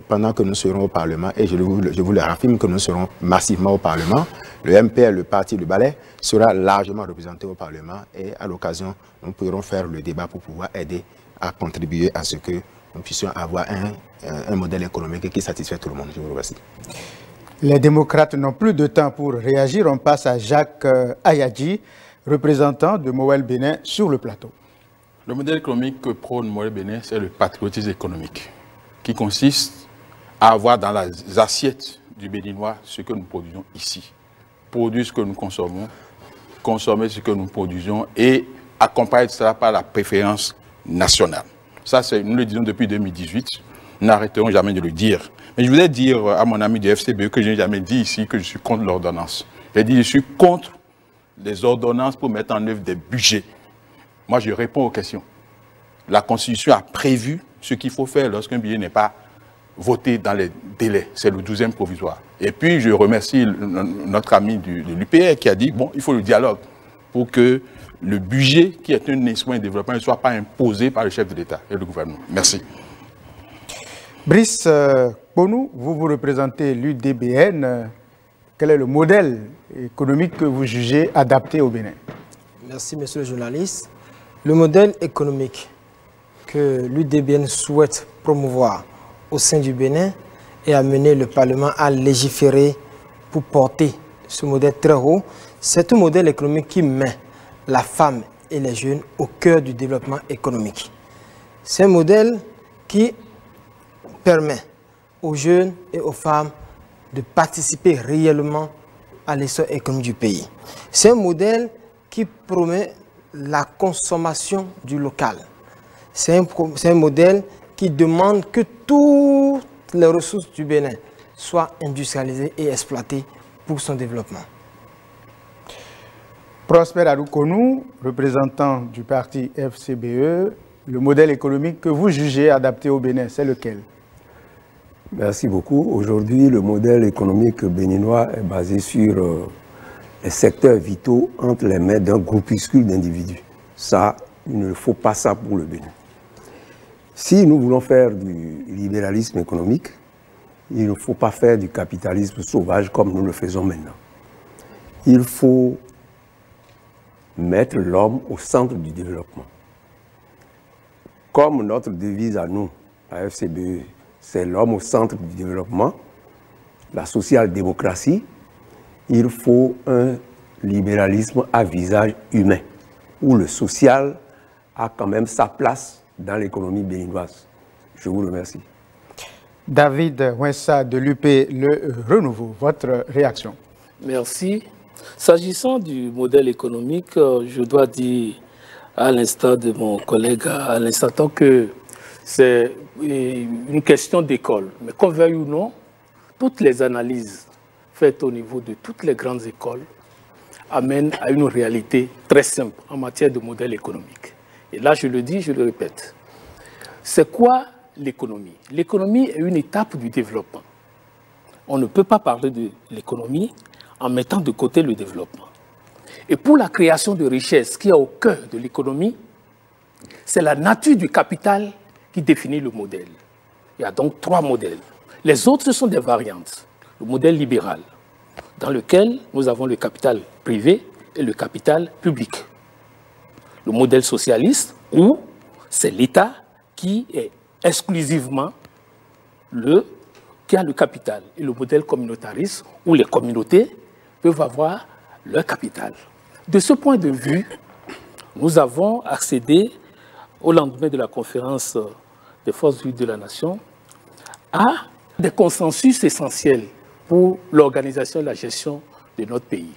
pendant que nous serons au Parlement, et je vous le raffirme que nous serons massivement au Parlement, le MPL, le parti du Balai, sera largement représenté au Parlement et à l'occasion, nous pourrons faire le débat pour pouvoir aider à contribuer à ce que nous puissions avoir un modèle économique qui satisfait tout le monde. Je vous remercie. Les démocrates n'ont plus de temps pour réagir. On passe à Jacques Ayadji, représentant de Mowel Bénin sur le plateau. Le modèle économique que prône Maurice Bénin, c'est le patriotisme économique, qui consiste à avoir dans les assiettes du Béninois ce que nous produisons ici. Produire ce que nous consommons, consommer ce que nous produisons et accompagner cela par la préférence nationale. Ça, nous le disons depuis 2018. Nous n'arrêterons jamais de le dire. Mais je voulais dire à mon ami du FCBE que je n'ai jamais dit ici que je suis contre l'ordonnance. J'ai dit que je suis contre les ordonnances pour mettre en œuvre des budgets. Moi, je réponds aux questions. La Constitution a prévu ce qu'il faut faire lorsqu'un budget n'est pas voté dans les délais. C'est le 12e provisoire. Et puis, je remercie notre ami de l'UPR qui a dit, bon, il faut le dialogue pour que le budget, qui est un instrument de développement, ne soit pas imposé par le chef de l'État et le gouvernement. Merci. Brice Ponou, vous représentez l'UDBN. Quel est le modèle économique que vous jugez adapté au Bénin? Merci, monsieur le journaliste. Le modèle économique que l'UDBN souhaite promouvoir au sein du Bénin et amener le Parlement à légiférer pour porter ce modèle très haut, c'est un modèle économique qui met la femme et les jeunes au cœur du développement économique. C'est un modèle qui permet aux jeunes et aux femmes de participer réellement à l'essor économique du pays. C'est un modèle qui promet la consommation du local. C'est un modèle qui demande que toutes les ressources du Bénin soient industrialisées et exploitées pour son développement. Prosper Aroukonou, représentant du parti FCBE, le modèle économique que vous jugez adapté au Bénin, c'est lequel? Merci beaucoup. Aujourd'hui, le modèle économique béninois est basé sur les secteurs vitaux entre les mains d'un groupuscule d'individus. Ça, il ne faut pas ça pour le Bénin. Si nous voulons faire du libéralisme économique, il ne faut pas faire du capitalisme sauvage comme nous le faisons maintenant. Il faut mettre l'homme au centre du développement. Comme notre devise à nous, à FCBE, c'est l'homme au centre du développement, la social-démocratie, il faut un libéralisme à visage humain, où le social a quand même sa place dans l'économie béninoise. Je vous remercie. David Wensa de l'UP Le Renouveau, votre réaction? Merci. S'agissant du modèle économique, je dois dire à l'instar de mon collègue à l'instant que c'est une question d'école. Mais qu'on veuille ou non, toutes les analyses faites au niveau de toutes les grandes écoles amènent à une réalité très simple en matière de modèle économique. Et là, je le dis, je le répète. C'est quoi l'économie? L'économie est une étape du développement. On ne peut pas parler de l'économie en mettant de côté le développement. Et pour la création de richesses qui est au cœur de l'économie, c'est la nature du capital qui définit le modèle. Il y a donc 3 modèles. Les autres, ce sont des variantes. Le modèle libéral, dans lequel nous avons le capital privé et le capital public. Le modèle socialiste, où c'est l'État qui est exclusivement qui a le capital. Et le modèle communautariste, où les communautés peuvent avoir leur capital. De ce point de vue, nous avons accédé, au lendemain de la conférence des forces vives de la nation, à des consensus essentiels pour l'organisation et la gestion de notre pays.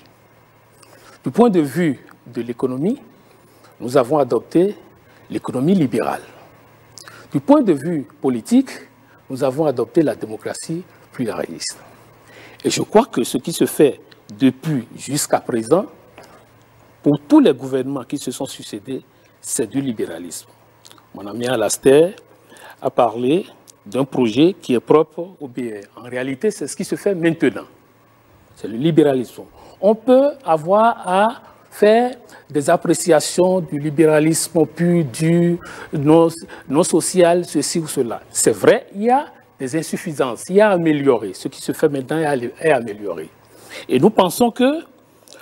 Du point de vue de l'économie, nous avons adopté l'économie libérale. Du point de vue politique, nous avons adopté la démocratie pluraliste. Et je crois que ce qui se fait depuis jusqu'à présent, pour tous les gouvernements qui se sont succédés, c'est du libéralisme. Mon ami Alastair a parlé d'un projet qui est propre au BR. En réalité, c'est ce qui se fait maintenant. C'est le libéralisme. On peut avoir à faire des appréciations du libéralisme pur, du non social, ceci ou cela. C'est vrai, il y a des insuffisances, il y a à améliorer. Ce qui se fait maintenant est amélioré. Et nous pensons que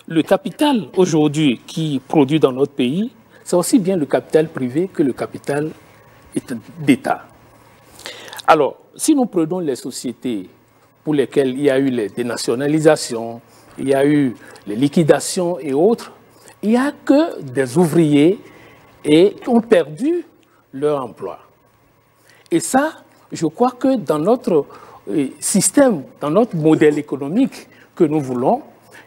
le capital aujourd'hui qui produit dans notre pays, c'est aussi bien le capital privé que le capital d'État. Alors, si nous prenons les sociétés pour lesquelles il y a eu les dénationalisations, il y a eu les liquidations et autres, il n'y a que des ouvriers et qui ont perdu leur emploi. Et ça, je crois que dans notre système, dans notre modèle économique que nous voulons,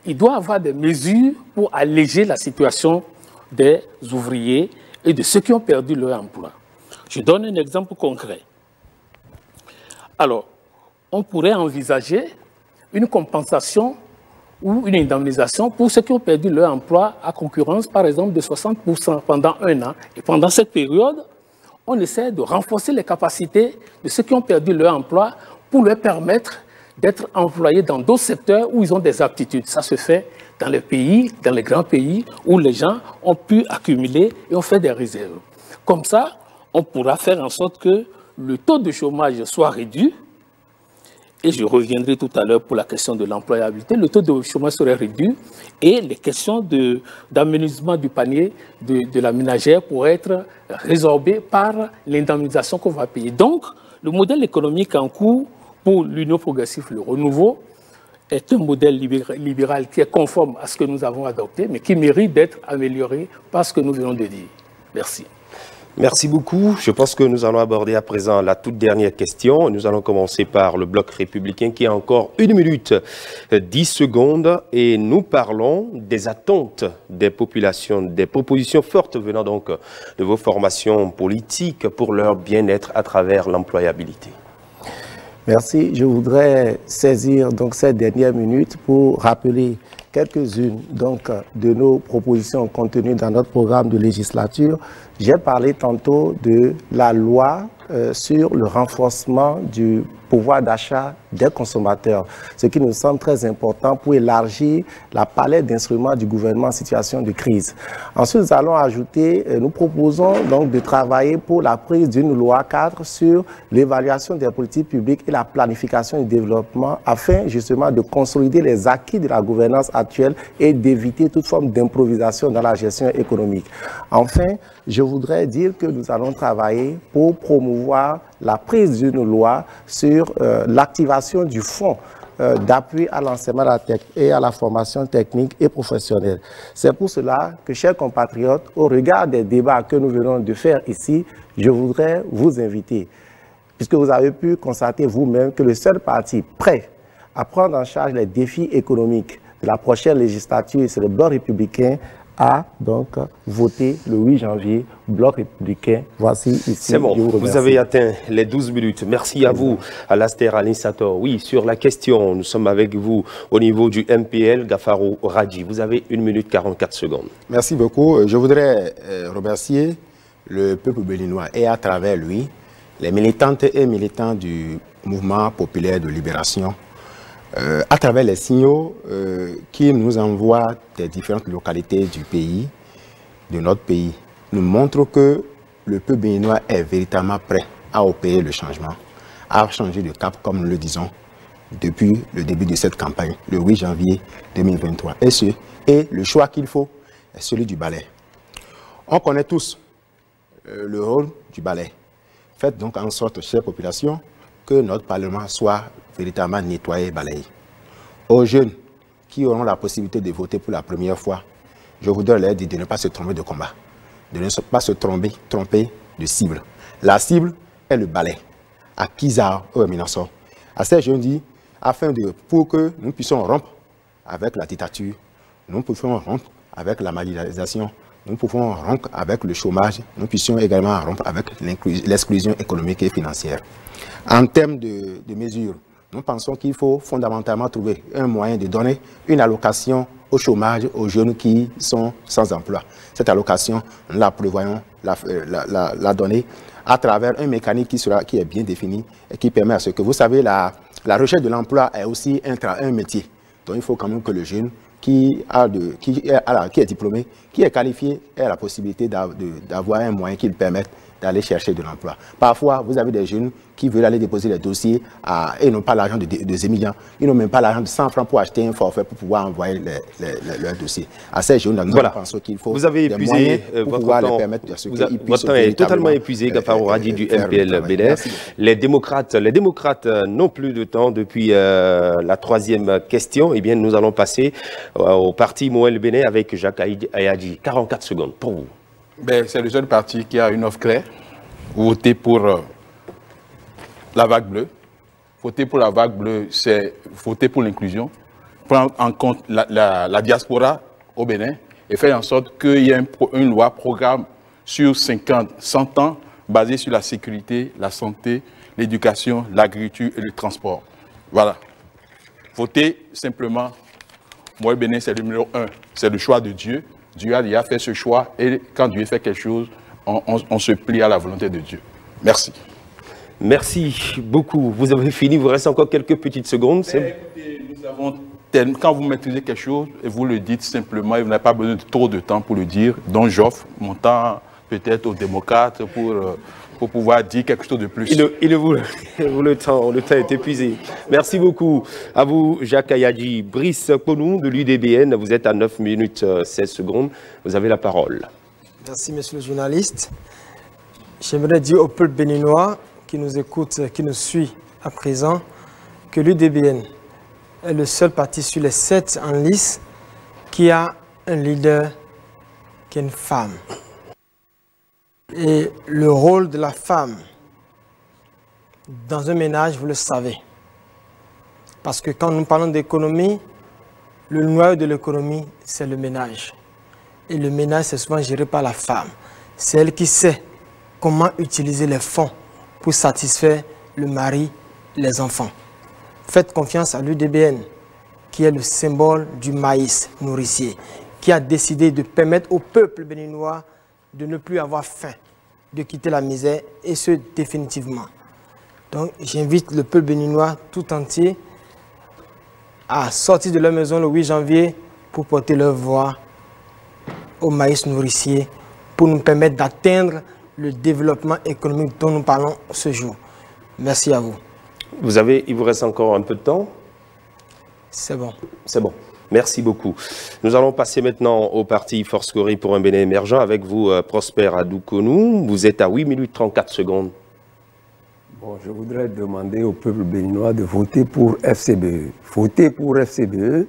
il doit y avoir des mesures pour alléger la situation des ouvriers et de ceux qui ont perdu leur emploi. Je donne un exemple concret. Alors, on pourrait envisager une compensation ou une indemnisation pour ceux qui ont perdu leur emploi à concurrence, par exemple, de 60% pendant 1 an. Et pendant cette période, on essaie de renforcer les capacités de ceux qui ont perdu leur emploi pour leur permettre d'être employés dans d'autres secteurs où ils ont des aptitudes. Ça se fait dans les pays, dans les grands pays, où les gens ont pu accumuler et ont fait des réserves. Comme ça, on pourra faire en sorte que le taux de chômage soit réduit. Et je reviendrai tout à l'heure pour la question de l'employabilité. Le taux de chômage serait réduit et les questions d'aménagement du panier de la ménagère pourraient être résorbées par l'indemnisation qu'on va payer. Donc, le modèle économique en cours pour l'Union progressive, le renouveau, est un modèle libéral qui est conforme à ce que nous avons adopté, mais qui mérite d'être amélioré par ce que nous venons de dire. Merci. Merci beaucoup. Je pense que nous allons aborder à présent la toute dernière question. Nous allons commencer par le bloc républicain qui a encore 1 minute 10 secondes et nous parlons des attentes des populations, des propositions fortes venant donc de vos formations politiques pour leur bien-être à travers l'employabilité. Merci. Je voudrais saisir donc cette dernière minute pour rappeler quelques-unes de nos propositions contenues dans notre programme de législature. J'ai parlé tantôt de la loi sur le renforcement du pouvoir d'achat des consommateurs, ce qui nous semble très important pour élargir la palette d'instruments du gouvernement en situation de crise. Ensuite, nous allons ajouter, nous proposons donc de travailler pour la prise d'une loi cadre sur l'évaluation des politiques publiques et la planification du développement afin justement de consolider les acquis de la gouvernance actuelle et d'éviter toute forme d'improvisation dans la gestion économique. Enfin, je voudrais dire que nous allons travailler pour promouvoir la prise d'une loi sur l'activation du fonds d'appui à l'enseignement et à la formation technique et professionnelle. C'est pour cela que, chers compatriotes, au regard des débats que nous venons de faire ici, je voudrais vous inviter, puisque vous avez pu constater vous-même que le seul parti prêt à prendre en charge les défis économiques de la prochaine législature, c'est le Bloc républicain, a donc voté le 8 janvier, Bloc républicain. Voici ici. C'est bon, vous avez atteint les 12 minutes. Merci à vous, Alastair Alinsator. Oui, sur la question, nous sommes avec vous au niveau du MPL, Gafaro Radji. Vous avez 1 minute 44 secondes. Merci beaucoup. Je voudrais remercier le peuple béninois et à travers lui, les militantes et militants du mouvement populaire de libération, à travers les signaux qui nous envoient des différentes localités du pays, de notre pays, nous montrent que le peuple béninois est véritablement prêt à opérer le changement, à changer de cap, comme nous le disons, depuis le début de cette campagne, le 8 janvier 2023. Et le choix qu'il faut est celui du balai. On connaît tous le rôle du balai. Faites donc en sorte, chère population, que notre Parlement soit véritablement nettoyé et balayé. Aux jeunes qui auront la possibilité de voter pour la première fois, je voudrais leur dire de ne pas se tromper de combat, de ne pas se tromper de cible. La cible est le balai. À Kizar, au Minassor. À ces jeunes dit, pour que nous puissions rompre avec la dictature, nous pouvons rompre avec la marginalisation, nous pouvons rompre avec le chômage, nous puissions également rompre avec l'exclusion économique et financière. En termes de mesures, nous pensons qu'il faut fondamentalement trouver un moyen de donner une allocation au chômage aux jeunes qui sont sans emploi. Cette allocation, nous la prévoyons la donner à travers un mécanisme qui est bien défini et qui permet à ce que, vous savez, la recherche de l'emploi est aussi un métier. Donc il faut quand même que le jeune qui est diplômé, qui est qualifié, ait la possibilité d'avoir un moyen qui lui permette d'aller chercher de l'emploi. Parfois, vous avez des jeunes qui veulent aller déposer les dossiers et n'ont pas l'argent de émigrants. Ils n'ont même pas l'argent de 100 francs pour acheter un forfait pour pouvoir envoyer leur dossier. À ces jeunes, nous pensons qu'il faut des moyens pour pouvoir leur permettre de ce qu'ils puissent. Votre temps est totalement épuisé, Gafaro Radji du MPL Bénin. Les démocrates n'ont plus de temps depuis la troisième question. Eh bien, nous allons passer au parti Moël Bénin avec Jacques Ayadji. 44 secondes pour vous. C'est le seul parti qui a une offre claire. Voter pour la vague bleue. Voter pour la vague bleue, c'est voter pour l'inclusion. Prendre en compte la diaspora au Bénin et faire en sorte qu'il y ait une loi programme sur 50, 100 ans basée sur la sécurité, la santé, l'éducation, l'agriculture et le transport. Voilà. Voter simplement, moi, Bénin, c'est le numéro 1. C'est le choix de Dieu. Dieu a déjà fait ce choix et quand Dieu fait quelque chose, on se plie à la volonté de Dieu. Merci. Merci beaucoup. Vous avez fini, il vous reste encore quelques petites secondes. Écoutez, nous avons quand vous maîtrisez quelque chose et vous le dites simplement, et vous n'avez pas besoin de trop de temps pour le dire, donc j'offre mon temps peut-être aux démocrates pour pouvoir dire quelque chose de plus. Le temps est épuisé. Merci beaucoup à vous, Jacques Ayadji. Brice Konou de l'UDBN, vous êtes à 9 minutes 16 secondes. Vous avez la parole. Merci, monsieur le journaliste. J'aimerais dire au peuple béninois qui nous écoute, qui nous suit à présent, que l'UDBN est le seul parti sur les 7 en lice qui a un leader qui est une femme. Et le rôle de la femme dans un ménage, vous le savez. Parce que quand nous parlons d'économie, le noyau de l'économie, c'est le ménage. Et le ménage, c'est souvent géré par la femme. C'est elle qui sait comment utiliser les fonds pour satisfaire le mari, les enfants. Faites confiance à l'UDBN, qui est le symbole du maïs nourricier, qui a décidé de permettre au peuple béninois de ne plus avoir faim, de quitter la misère, et ce, définitivement. Donc, j'invite le peuple béninois tout entier à sortir de leur maison le 8 janvier pour porter leur voix au maïs nourricier, pour nous permettre d'atteindre le développement économique dont nous parlons ce jour. Merci à vous. Il vous reste encore un peu de temps? C'est bon. C'est bon. Merci beaucoup. Nous allons passer maintenant au parti Force Cori pour un Bénin émergent avec vous, Prosper Adoukonou. Vous êtes à 8 minutes 34 secondes. Bon, je voudrais demander au peuple béninois de voter pour FCBE. Voter pour FCBE,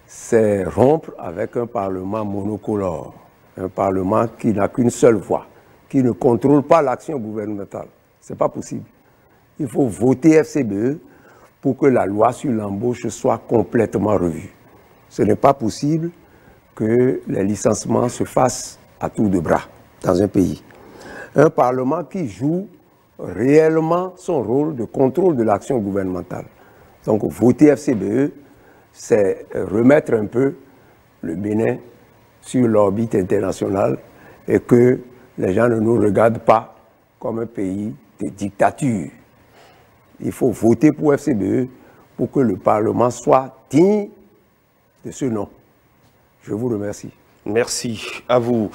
c'est rompre avec un parlement monocolore, un parlement qui n'a qu'une seule voix, qui ne contrôle pas l'action gouvernementale. Ce n'est pas possible. Il faut voter FCBE pour que la loi sur l'embauche soit complètement revue. Ce n'est pas possible que les licenciements se fassent à tour de bras dans un pays. Un parlement qui joue réellement son rôle de contrôle de l'action gouvernementale. Donc voter FCBE, c'est remettre un peu le Bénin sur l'orbite internationale et que les gens ne nous regardent pas comme un pays de dictature. Il faut voter pour FCBE pour que le Parlement soit digne de ce nom. Je vous remercie. Merci à vous.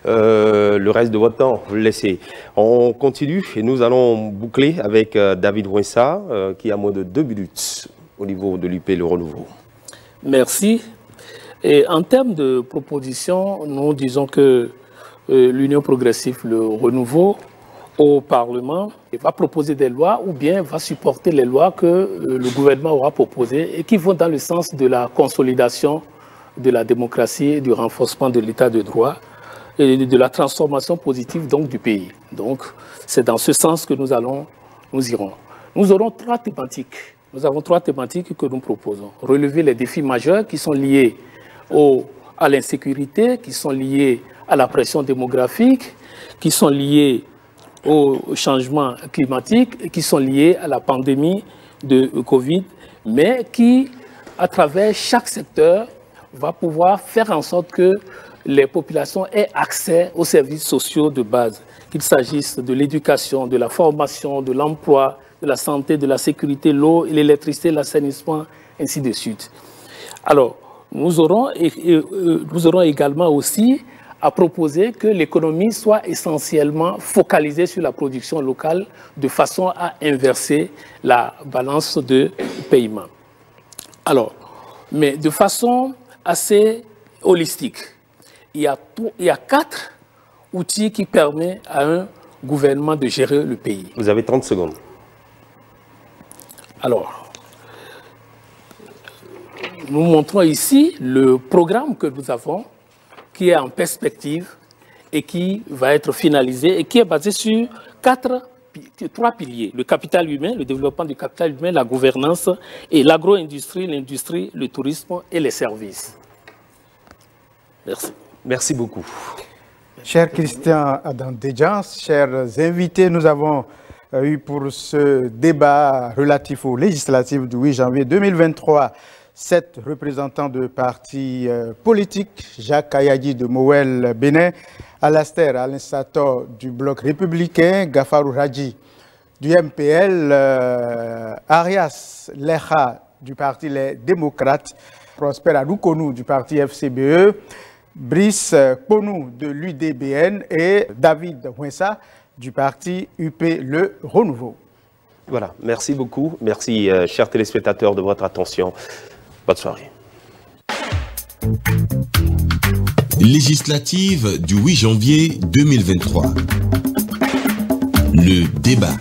Le reste de votre temps, vous le laissez. On continue et nous allons boucler avec David Wouinsa qui a moins de 2 minutes au niveau de l'UP Le Renouveau. Merci. Et en termes de propositions, nous disons que l'Union progressive Le Renouveau au Parlement va proposer des lois ou bien va supporter les lois que le gouvernement aura proposées et qui vont dans le sens de la consolidation de la démocratie, du renforcement de l'état de droit et de la transformation positive donc, du pays. Donc, c'est dans ce sens que nous irons. Nous aurons 3 thématiques. Nous avons 3 thématiques que nous proposons. Relever les défis majeurs qui sont liés à l'insécurité, qui sont liés à la pression démographique, qui sont liés au changement climatique et qui sont liés à la pandémie de Covid, mais qui, à travers chaque secteur, va pouvoir faire en sorte que les populations aient accès aux services sociaux de base, qu'il s'agisse de l'éducation, de la formation, de l'emploi, de la santé, de la sécurité, l'eau, l'électricité, l'assainissement, ainsi de suite. Alors, nous aurons également aussi à proposer que l'économie soit essentiellement focalisée sur la production locale de façon à inverser la balance de paiement. Alors, mais de façon assez holistique, il y a 4 outils qui permettent à un gouvernement de gérer le pays. Vous avez 30 secondes. Alors, nous montrons ici le programme que nous avons, qui est en perspective et qui va être finalisé et qui est basé sur trois piliers. Le capital humain, le développement du capital humain, la gouvernance et l'agro-industrie, l'industrie, le tourisme et les services. Merci. Merci beaucoup. Cher Christian Adam-Dejan, chers invités, nous avons eu pour ce débat relatif aux législatives du 8 janvier 2023 7 représentants de partis politiques, Jacques Kayadi de Mowel Bénin, Alastair Alain Sator du Bloc républicain, Gafarou Radji du MPL, Arias Leha du Parti Les Démocrates, Prosper Adoukonou du Parti FCBE, Brice Ponou de l'UDBN et David Wensa du Parti UP Le Renouveau. Voilà, merci beaucoup. Merci, chers téléspectateurs, de votre attention. Bonne soirée. Législative du 8 janvier 2023. Le débat.